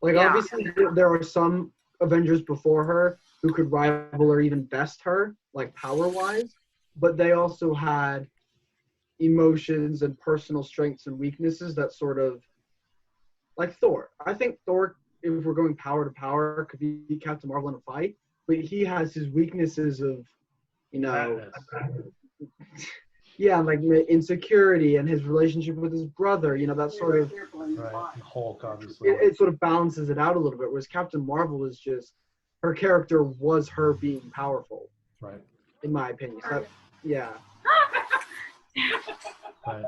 Like, obviously, there are some Avengers before her who could rival or even best her, like, power-wise, but they also had emotions and personal strengths and weaknesses that sort of, like Thor. I think Thor, if we're going power to power, could be Captain Marvel in a fight, but he has his weaknesses of, you know, yeah, like insecurity and his relationship with his brother, you know, that sort of Hulk, obviously. it sort of balances it out a little bit, whereas Captain Marvel is just, her character was her being powerful, right, in my opinion. So yeah. Right.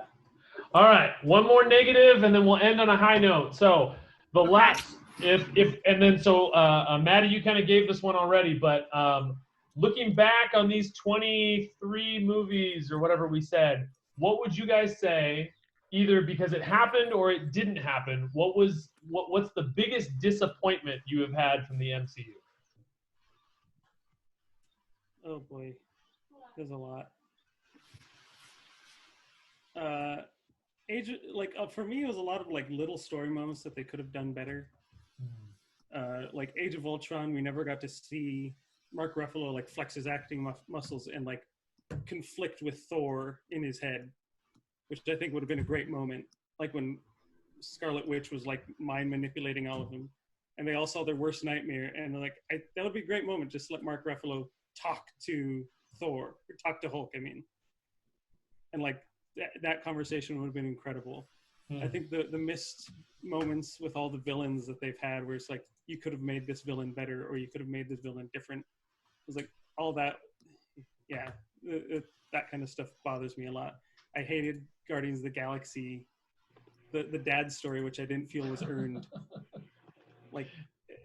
All right, one more negative and then we'll end on a high note. So the last Maddie, you kind of gave this one already, but looking back on these 23 movies or whatever we said, what would you guys say, either because it happened or it didn't happen, what's the biggest disappointment you have had from the MCU? Oh boy, there's a lot. For me, it was a lot of like little story moments that they could have done better. Like Age of Ultron, we never got to see Mark Ruffalo like flex his acting muscles and like conflict with Thor in his head, which I think would have been a great moment. Like when Scarlet Witch was like mind manipulating all of them, and they all saw their worst nightmare, and they're like, that would be a great moment. Just let Mark Ruffalo talk to Thor, or talk to Hulk. I mean, and like that conversation would have been incredible. I think the missed moments with all the villains that they've had, where it's like you could have made this villain better, or you could have made this villain different. It's like all that, yeah, that kind of stuff bothers me a lot. I hated Guardians of the Galaxy, the dad story, which I didn't feel was earned. Like,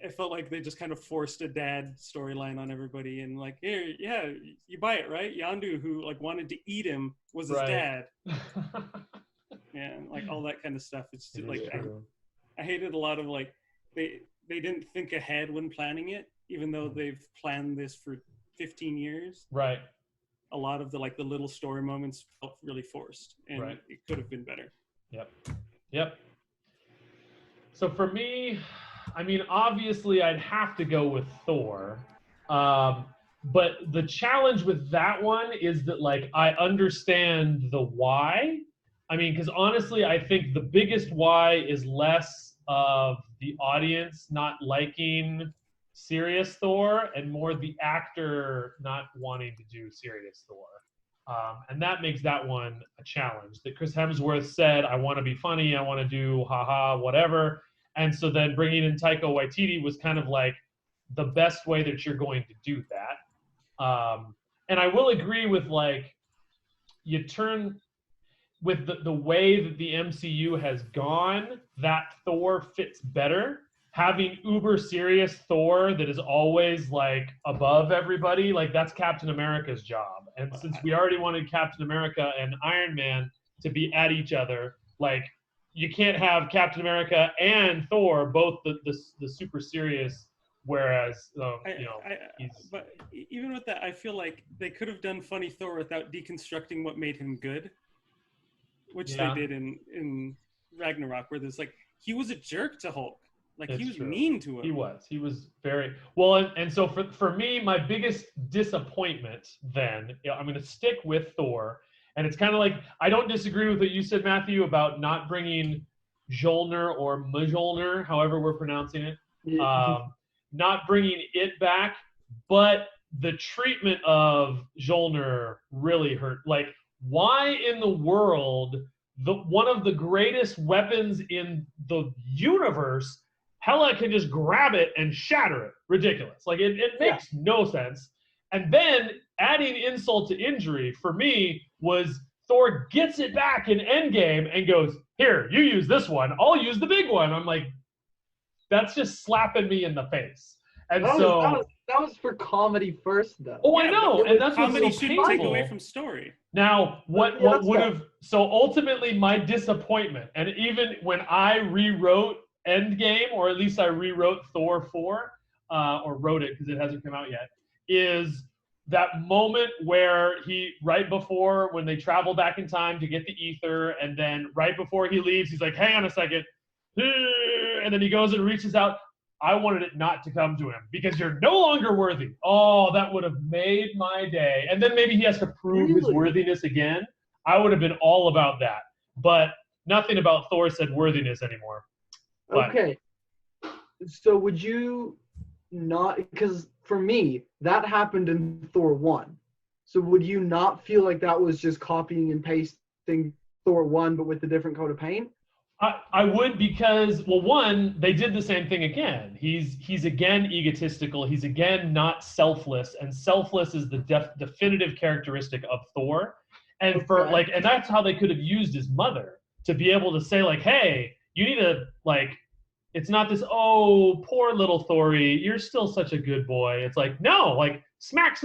I felt like they just kind of forced a dad storyline on everybody, and like, here, yeah, you buy it, right? Yondu, who like wanted to eat him, was his dad. Yeah, like all that kind of stuff. It's just, like I hated a lot of like they didn't think ahead when planning it, even though they've planned this for 15 years. Right. A lot of the like the little story moments felt really forced, and it could have been better. Yep. So for me, I mean, obviously I'd have to go with Thor. But the challenge with that one is that like I understand the why. I mean, because honestly, I think the biggest why is less of the audience not liking serious Thor and more the actor not wanting to do serious Thor. And that makes that one a challenge. That Chris Hemsworth said, I want to be funny, I want to do haha, whatever. And so then bringing in Taika Waititi was kind of like the best way that you're going to do that. And I will agree with like, you turn with the way that the MCU has gone, that Thor fits better. Having uber serious Thor that is always like above everybody, like that's Captain America's job. And since we already wanted Captain America and Iron Man to be at each other, like you can't have Captain America and Thor both the super serious. Whereas, but even with that, I feel like they could have done funny Thor without deconstructing what made him good. which Yeah. they did in Ragnarok, where there's like he was a jerk to Hulk. Like It's he was true. mean to him. He was very well, and so for me, my biggest disappointment then, I'm going to stick with Thor, and it's kind of like I don't disagree with what you said, Matthew, about not bringing Mjolnir or Mjolnir, however we're pronouncing it, not bringing it back, but the treatment of Mjolnir really hurt. Like, why in the world one of the greatest weapons in the universe? Hela can just grab it and shatter it. Ridiculous. Like, it makes no sense. And then adding insult to injury for me was Thor gets it back in Endgame and goes, here, you use this one. I'll use the big one. I'm like, that's just slapping me in the face. And that was for comedy first, though. Oh, I know. And that's comedy what's so shouldn't take painful. away from story. Now, what would have, so ultimately my disappointment, and even when I rewrote Endgame, or at least I rewrote Thor 4, or wrote it because it hasn't come out yet, is that moment where right before when they travel back in time to get the ether, and then right before he leaves, he's like, hang on a second, and then he goes and reaches out. I wanted it not to come to him because you're no longer worthy. Oh, that would have made my day. And then maybe he has to prove his worthiness again. I would have been all about that. But nothing about Thor said worthiness anymore. But, okay. So would you not, because for me, that happened in Thor 1. So would you not feel like that was just copying and pasting Thor 1 but with a different coat of paint? I would, because, well, one, they did the same thing again. He's again egotistical. He's again not selfless, and selfless is the definitive characteristic of Thor. And and that's how they could have used his mother to be able to say, like, hey, you need to, like, it's not this, oh, poor little Thory, you're still such a good boy. It's like, no, like, smack,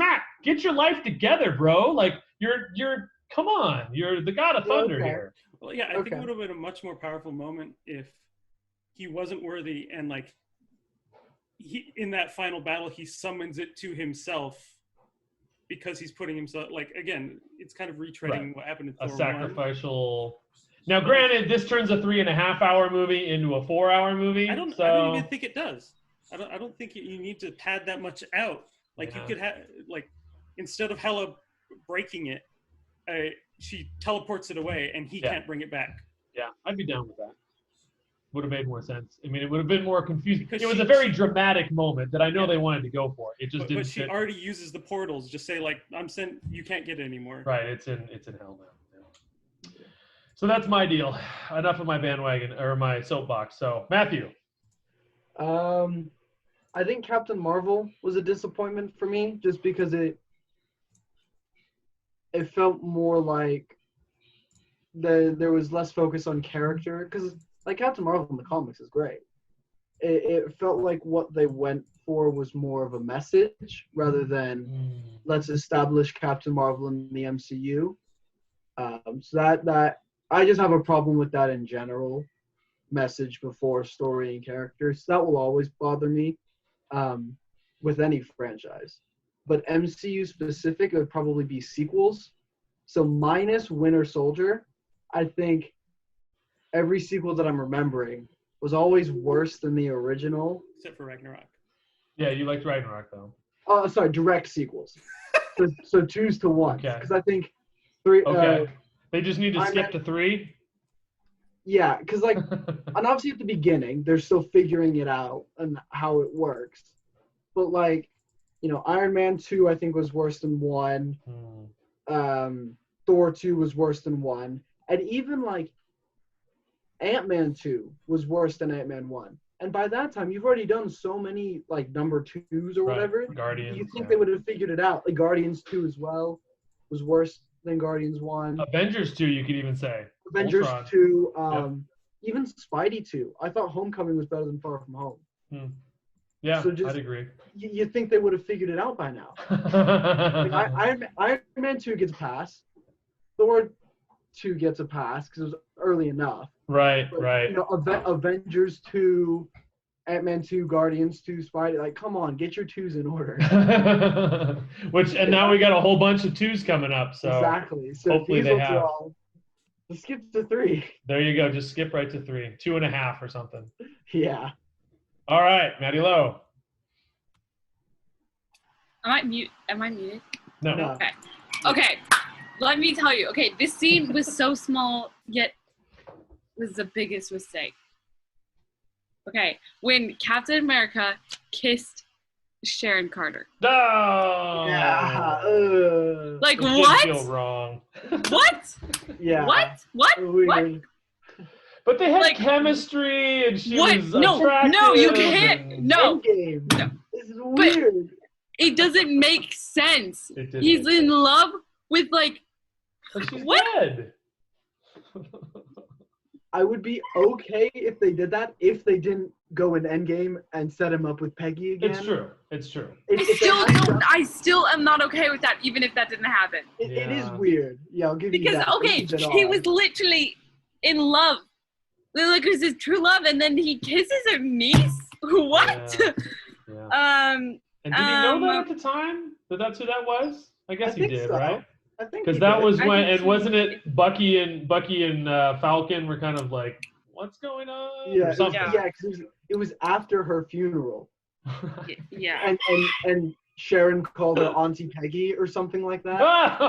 get your life together, bro. Like, you're come on, you're the god of thunder here. Well, yeah, I think it would have been a much more powerful moment if he wasn't worthy, and like he in that final battle he summons it to himself because he's putting himself, like, again, it's kind of retreading what happened in Thor 1. A sacrificial. Now, granted, this turns a 3.5-hour movie into a 4-hour movie. I don't even think it does. I don't think you need to pad that much out. Like, you could have, like, instead of Hela breaking it, she teleports it away and he can't bring it back. Yeah, I'd be down with that. Would have made more sense. I mean, it would have been more confusing. Because it was a very dramatic moment that I know they wanted to go for. It just didn't. But she already uses the portals. Just say, like, I'm sent. You can't get it anymore. Right. It's in hell now. Yeah. So that's my deal. Enough of my bandwagon or my soapbox. So Matthew. I think Captain Marvel was a disappointment for me, just because it felt more like there was less focus on character, because like Captain Marvel in the comics is great. It felt like what they went for was more of a message rather than let's establish Captain Marvel in the MCU. So that I just have a problem with that in general. Message before story and characters. That will always bother me with any franchise. But MCU specific, it would probably be sequels. So minus Winter Soldier, I think every sequel that I'm remembering was always worse than the original. Except for Ragnarok. Yeah, you liked Ragnarok, though. Oh, sorry, direct sequels. so 2s to 1s. Okay. Because I think 3... Okay. They just need to skip to 3? Yeah, because, like, and obviously at the beginning, they're still figuring it out and how it works. But, like, you know, Iron Man 2, I think, was worse than 1. Thor 2 was worse than 1. And even, like, Ant-Man 2 was worse than Ant-Man 1. And by that time, you've already done so many, like, number 2s or whatever. Guardians. You think they would have figured it out. Like, Guardians 2 as well was worse than Guardians 1. Avengers 2, you could even say. Avengers Ultron. 2. Even Spidey 2. I thought Homecoming was better than Far From Home. Yeah, so I'd agree. You think they would have figured it out by now. Like, Iron Man 2 gets a pass. Thor 2 gets a pass because it was early enough. Right. You know, Avengers 2, Ant-Man 2, Guardians 2, Spidey. Like, come on, get your 2s in order. And now we got a whole bunch of 2s coming up. So exactly. So hopefully they have. Let's skip to 3. There you go. Just skip right to 3. 2.5 or something. Yeah. All right, Maddie Lowe. Am I muted? No. No. Okay. Okay. Let me tell you. Okay, this scene was so small, yet was the biggest mistake. Okay, when Captain America kissed Sharon Carter. No. Yeah. Like, It did what? feel wrong. What? Yeah. What? What? Weird. What? But they had Like, chemistry, and she what? was No, attractive. you can't. and- No, Endgame. No. This is weird. it doesn't make sense. It didn't He's make in sense. love with, like, But she's What? dead. I would be okay if they did that, if they didn't go in Endgame and set him up with Peggy again. It's true. It's true. I still am not okay with that, even if that didn't happen. It is Yeah. weird. Yeah, I'll give you Because, that. okay, It is he odd. was literally in love. Like, it was his true love, and then he kisses her niece? What? Yeah. Yeah. Um, And did he know that at the time? That's who that was? I guess he think did, so. right? I think Because he that did. was I when, think and so. wasn't it Bucky and Falcon were kind of like, what's going on? Yeah, Or something. yeah, because it was after her funeral, yeah. and Sharon called her Auntie Peggy or something like that.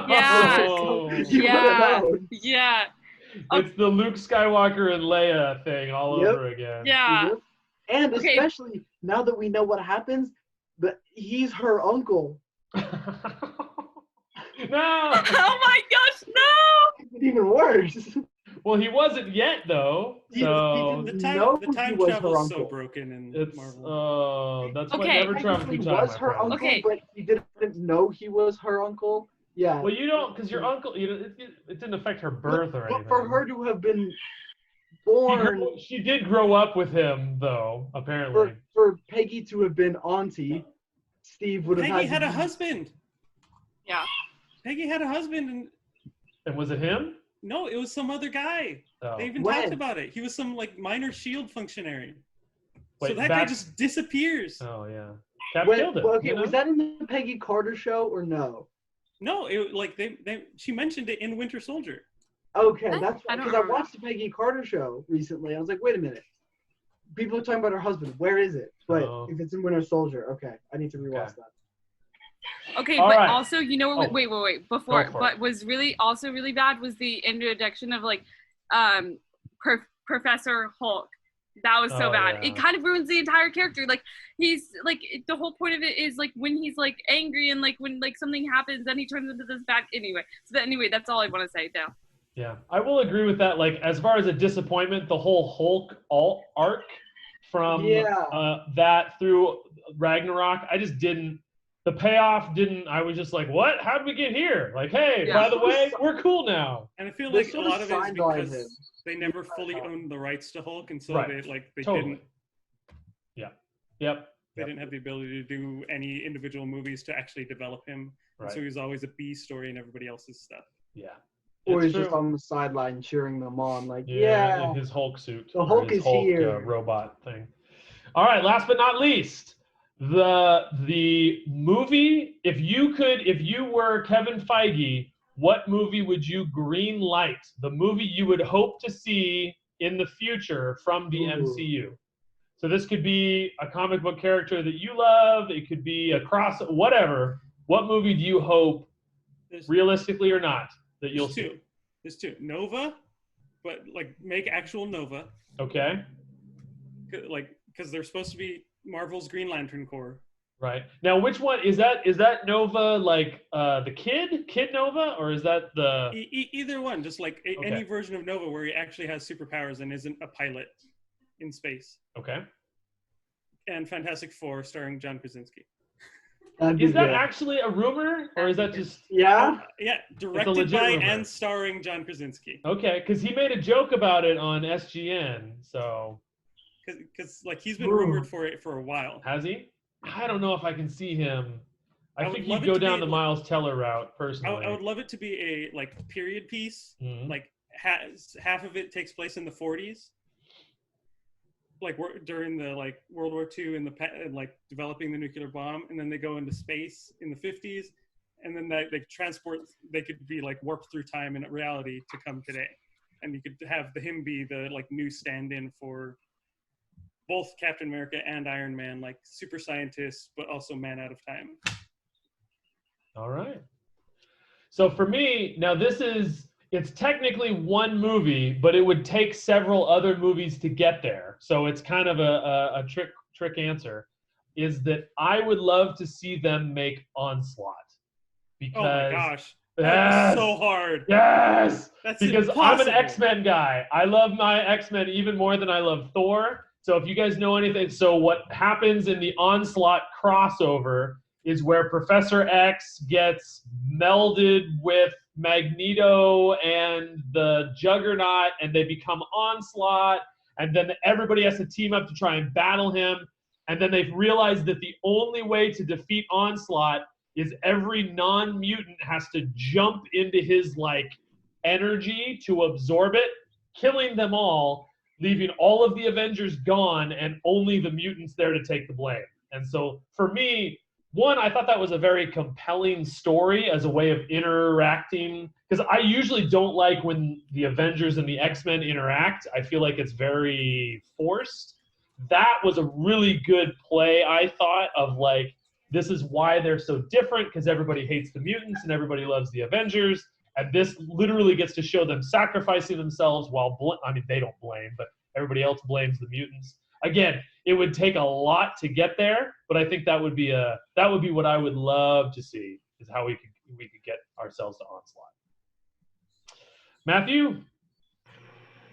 Yeah. Oh! You Yeah. would have known. Yeah. It's the Luke Skywalker and Leia thing all Yep. over again. Yeah. Yep. And Okay. especially now that we know what happens, that he's her uncle. No. Oh my gosh, no! It's even worse. Well, he wasn't yet though. He So The didn't time, know the he time was travel her is so uncle. broken in it's Marvel. that's why Okay. never travel Technically through time. was my her friend. uncle, Okay. but he didn't know he was her uncle. Yeah. Well, you don't, because your uncle, it didn't affect her birth or anything. But for her to have been She born, she did grow up with him, though, apparently. for Peggy to have been auntie, Steve would have Peggy had had to a be- husband. Yeah. Peggy had a husband, and And was it him? no, it was some other guy. Oh. They even When? talked about it. He was some like minor shield functionary. So Wait, that guy back- just disappears. Oh, yeah. Cap When- killed it. well, okay, you know? was that in the Peggy Carter show or no? No, it like she mentioned it in Winter Soldier. Okay, What? that's I don't because I remember. watched the Peggy Carter show recently. I was like, wait a minute. People are talking about her husband. Where is it? But Oh. if it's in Winter Soldier, okay, I need to rewatch Okay. that. Okay, All but right. also, you know, Oh. wait. Before, Go for what it. was really also really bad was the introduction of like, Professor Hulk. That was so Oh, bad. yeah. It kind of ruins the entire character. Like, he's like, the whole point of it is like when he's like angry and like when like something happens, then he turns into this bad. Anyway, that's all I want to say now. Yeah, I will agree with that. Like, as far as a disappointment, the whole Hulk arc from Yeah. that through Ragnarok, I just didn't. The payoff didn't. I was just like, what? How did we get here? Like, hey, Yeah. by the way, we're cool now. And I feel They like a sort of lot of it is sidelined him. because they never fully owned the rights to Hulk, and so Right. they Totally. didn't Yep. they didn't have the ability to do any individual movies to actually develop him. And Right. so he was always a B story in everybody else's stuff. Yeah. Or It's he's just true. on the sideline cheering them on, like, Yeah, yeah. in his Hulk suit. The or Hulk his is here. Robot thing. All right, last but not least, the movie. If you were Kevin Feige, what movie would you green light? The movie you would hope to see in the future from the Ooh. MCU. So this could be a comic book character that you love. It could be a whatever. What movie do you hope, There's, realistically or not, that you'll there's see? two. There's two. Nova, but like make actual Nova, Okay. like because they're supposed to be Marvel's Green Lantern Corps. Right. Now, which one is that? Is that Nova like the Kid Nova, or is that the? Either one, just like Okay. any version of Nova where he actually has superpowers and isn't a pilot in space. Okay. And Fantastic Four starring John Krasinski. That'd be Is that good. actually a rumor, or is that just Yeah? Yeah, directed legit by rumor. and starring John Krasinski. okay? Because he made a joke about it on SGN. So Because like he's been Ooh. rumored for it for a while. has he? I don't know if I can see him. I I would think love he'd it go to down be the like- Miles Teller route personally. I would love it to be a like period piece. Mhm. Like half of it takes place in the 40s. Like during the like World War II and like developing the nuclear bomb, and then they go into space in the 50s, and then they could be like warped through time and reality to come today. and you could have him be the like new stand-in for both Captain America and Iron Man, like super scientist, but also man out of time. All right. So for me, now it's technically one movie, but it would take several other movies to get there. So it's kind of a trick answer, is that I would love to see them make Onslaught. Because, oh my gosh. Yes, so hard. Yes. That's because impossible. I'm an X-Men guy. I love my X-Men even more than I love Thor. So if you guys know anything, so what happens in the Onslaught crossover is where Professor X gets melded with Magneto and the Juggernaut, and they become Onslaught, and then everybody has to team up to try and battle him. And then they've realized that the only way to defeat Onslaught is every non-mutant has to jump into his like energy to absorb it, killing them all, leaving all of the Avengers gone and only the mutants there to take the blame. And so for me, one, I thought that was a very compelling story as a way of interacting, because I usually don't like when the Avengers and the X-Men interact. I feel like it's very forced. That was a really good play, I thought, of like, this is why they're so different, because everybody hates the mutants and everybody loves the Avengers. And this literally gets to show them sacrificing themselves while, I mean, they don't blame, but everybody else blames the mutants. Again, it would take a lot to get there, but I think that would be what I would love to see, is how we could get ourselves to Onslaught. Matthew?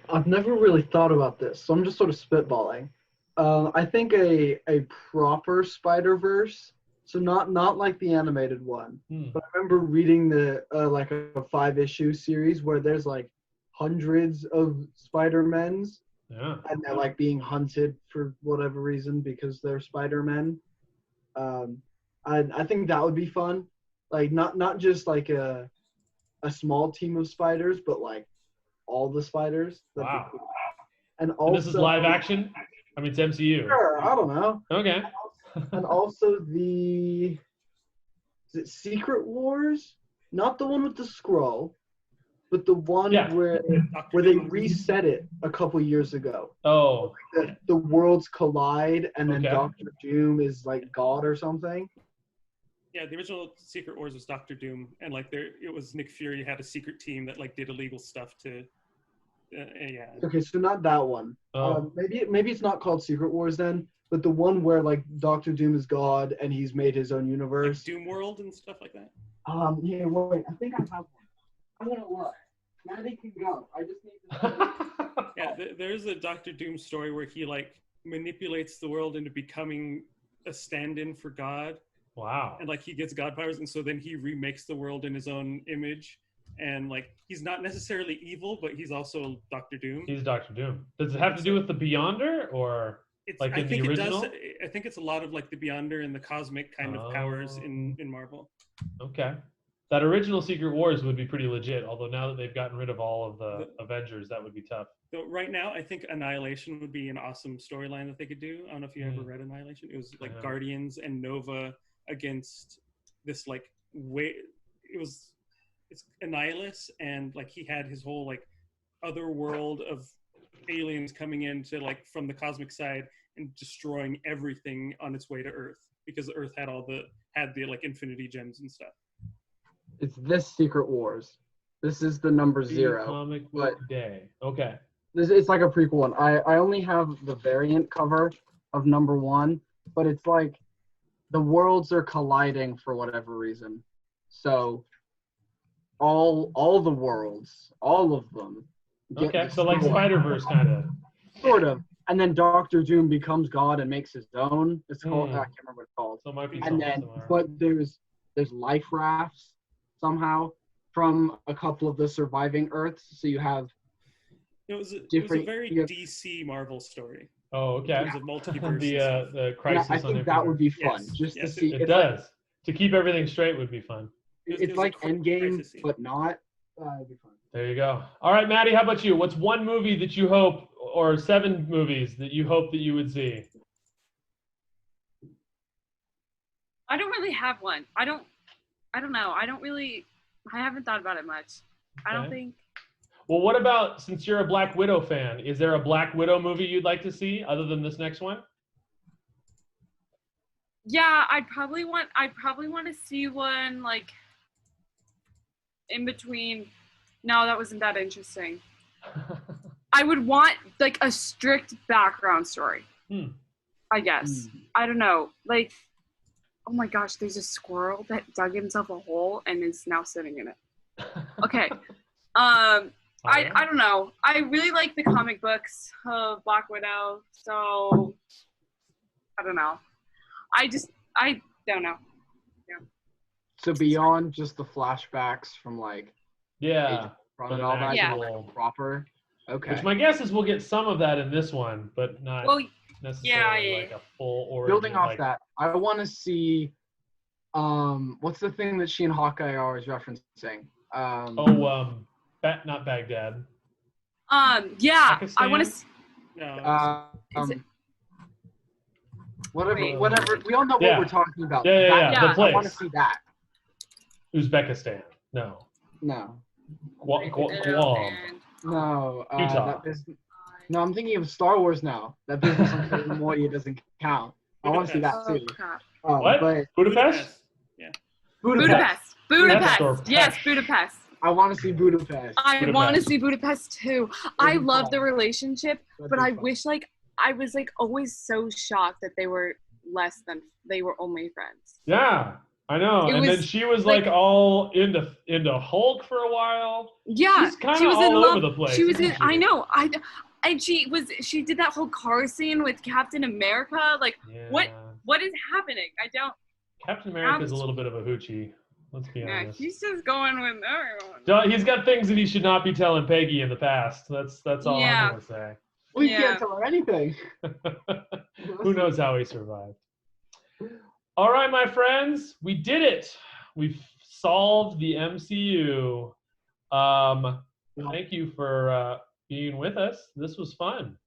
I've never really thought about this, so I'm just sort of spitballing. I think a proper Spider-Verse, so not like the animated one, but I remember reading the like a 5-issue series where there's like hundreds of Spider-Mens, and they're like being hunted for whatever reason because they're Spider-Men. I think that would be fun, like not just like a small team of spiders, but like all the spiders. That'd be cool. And also, this is live action? I mean, it's MCU. Sure, I don't know. Okay. And also is it Secret Wars? Not the one with the scroll, but the one where they reset it a couple years ago. Oh. The worlds collide, and then Doctor Doom is like God or something. Yeah, the original Secret Wars was Doctor Doom, and like it was Nick Fury had a secret team that like did illegal stuff to. Yeah. Okay, so not that one. Maybe it's not called Secret Wars then, but the one where like Doctor Doom is God and he's made his own universe. Like Doom World and stuff like that. Yeah, wait. I think I have one. I'm gonna look. Maddie can go. I just need to. Yeah, there's a Doctor Doom story where he like manipulates the world into becoming a stand-in for God. Wow. And like he gets God powers, and so then he remakes the world in his own image. And like he's not necessarily evil, but he's also Doctor Doom. He's Doctor Doom. Does it have to do with the Beyonder, or like in the original? It does. I think it's a lot of like the Beyonder and the cosmic kind of powers in Marvel. Okay. That original Secret Wars would be pretty legit, although now that they've gotten rid of all of the Avengers, that would be tough. So right now, I think Annihilation would be an awesome storyline that they could do. I don't know if you ever read Annihilation. It was like Guardians and Nova against this like it's Annihilus, and like he had his whole like other world of aliens coming in to like from the cosmic side and destroying everything on its way to Earth, because Earth had the like infinity gems and stuff. It's this Secret Wars. This is the number 0. Comic book day. Okay. It's like a prequel one. I only have the variant cover of number 1, but it's like the worlds are colliding for whatever reason. So all the worlds, all of them. Okay, so like Spider-Verse kind of. Sort of. And then Doctor Doom becomes God and makes his own. It's called, I can't remember what it's called. So it might be and then, but there's life rafts somehow from a couple of the surviving Earths. So you have it was a very DC Marvel story. Oh, okay. Of multiverse. the crisis. Yeah, I think that would be fun. To see. It does. Like, to keep everything straight would be fun. It's like Endgame, but not. It'd be fun. There you go. All right, Maddie, how about you? What's one movie that you hope, or 7 movies that you hope that you would see? I don't really have one. I don't know. I haven't thought about it much. I don't think. Well, what about, since you're a Black Widow fan, is there a Black Widow movie you'd like to see other than this next one? Yeah, I'd probably want to see one like in between. No, that wasn't that interesting. I would want like a strict background story. I guess. I don't know. Like, oh my gosh, there's a squirrel that dug himself a hole and is now sitting in it. Okay. I don't know. I really like the comic books of Black Widow, so I don't know. I don't know. Yeah. So beyond just the flashbacks from like Yeah. Front and all that, Yeah. like proper. Okay. Which my guess is we'll get some of that in this one, but not necessarily yeah. like a full origin. Building off like, that, I want to see what's the thing that she and Hawkeye are always referencing? not Baghdad. Yeah, Pakistan? I want to. No. Whatever. We all know Yeah. what we're talking about. Yeah. Yeah. The place. I want to see that. Uzbekistan. No. No. Guam. No. Utah. No, I'm thinking of Star Wars now. That business on Moya doesn't count. I want to see that Oh too. crap! What? But Budapest? Yeah. Budapest. Budapest. Yes, Budapest. I want to see Budapest. I want to see Budapest too. I That'd be love fun. the relationship, That'd but be I fun. wish I was always so shocked that they were only friends. Yeah, I know. It And was, then she was like- like all into Hulk for a while. Yeah, She's kinda she was in all love. over the place, She was in. isn't she? I know. And she did that whole car scene with Captain America. Like, Yeah. what is happening? I don't. Captain America's a little bit of a hoochie. Let's be Yeah, honest. he's just going with everyone. He's got things that he should not be telling Peggy in the past. That's all Yeah. I'm gonna say. We Yeah. can't tell her anything. Who knows how he survived? All right, my friends, we did it. We've solved the MCU. Thank you for being with us. This was fun.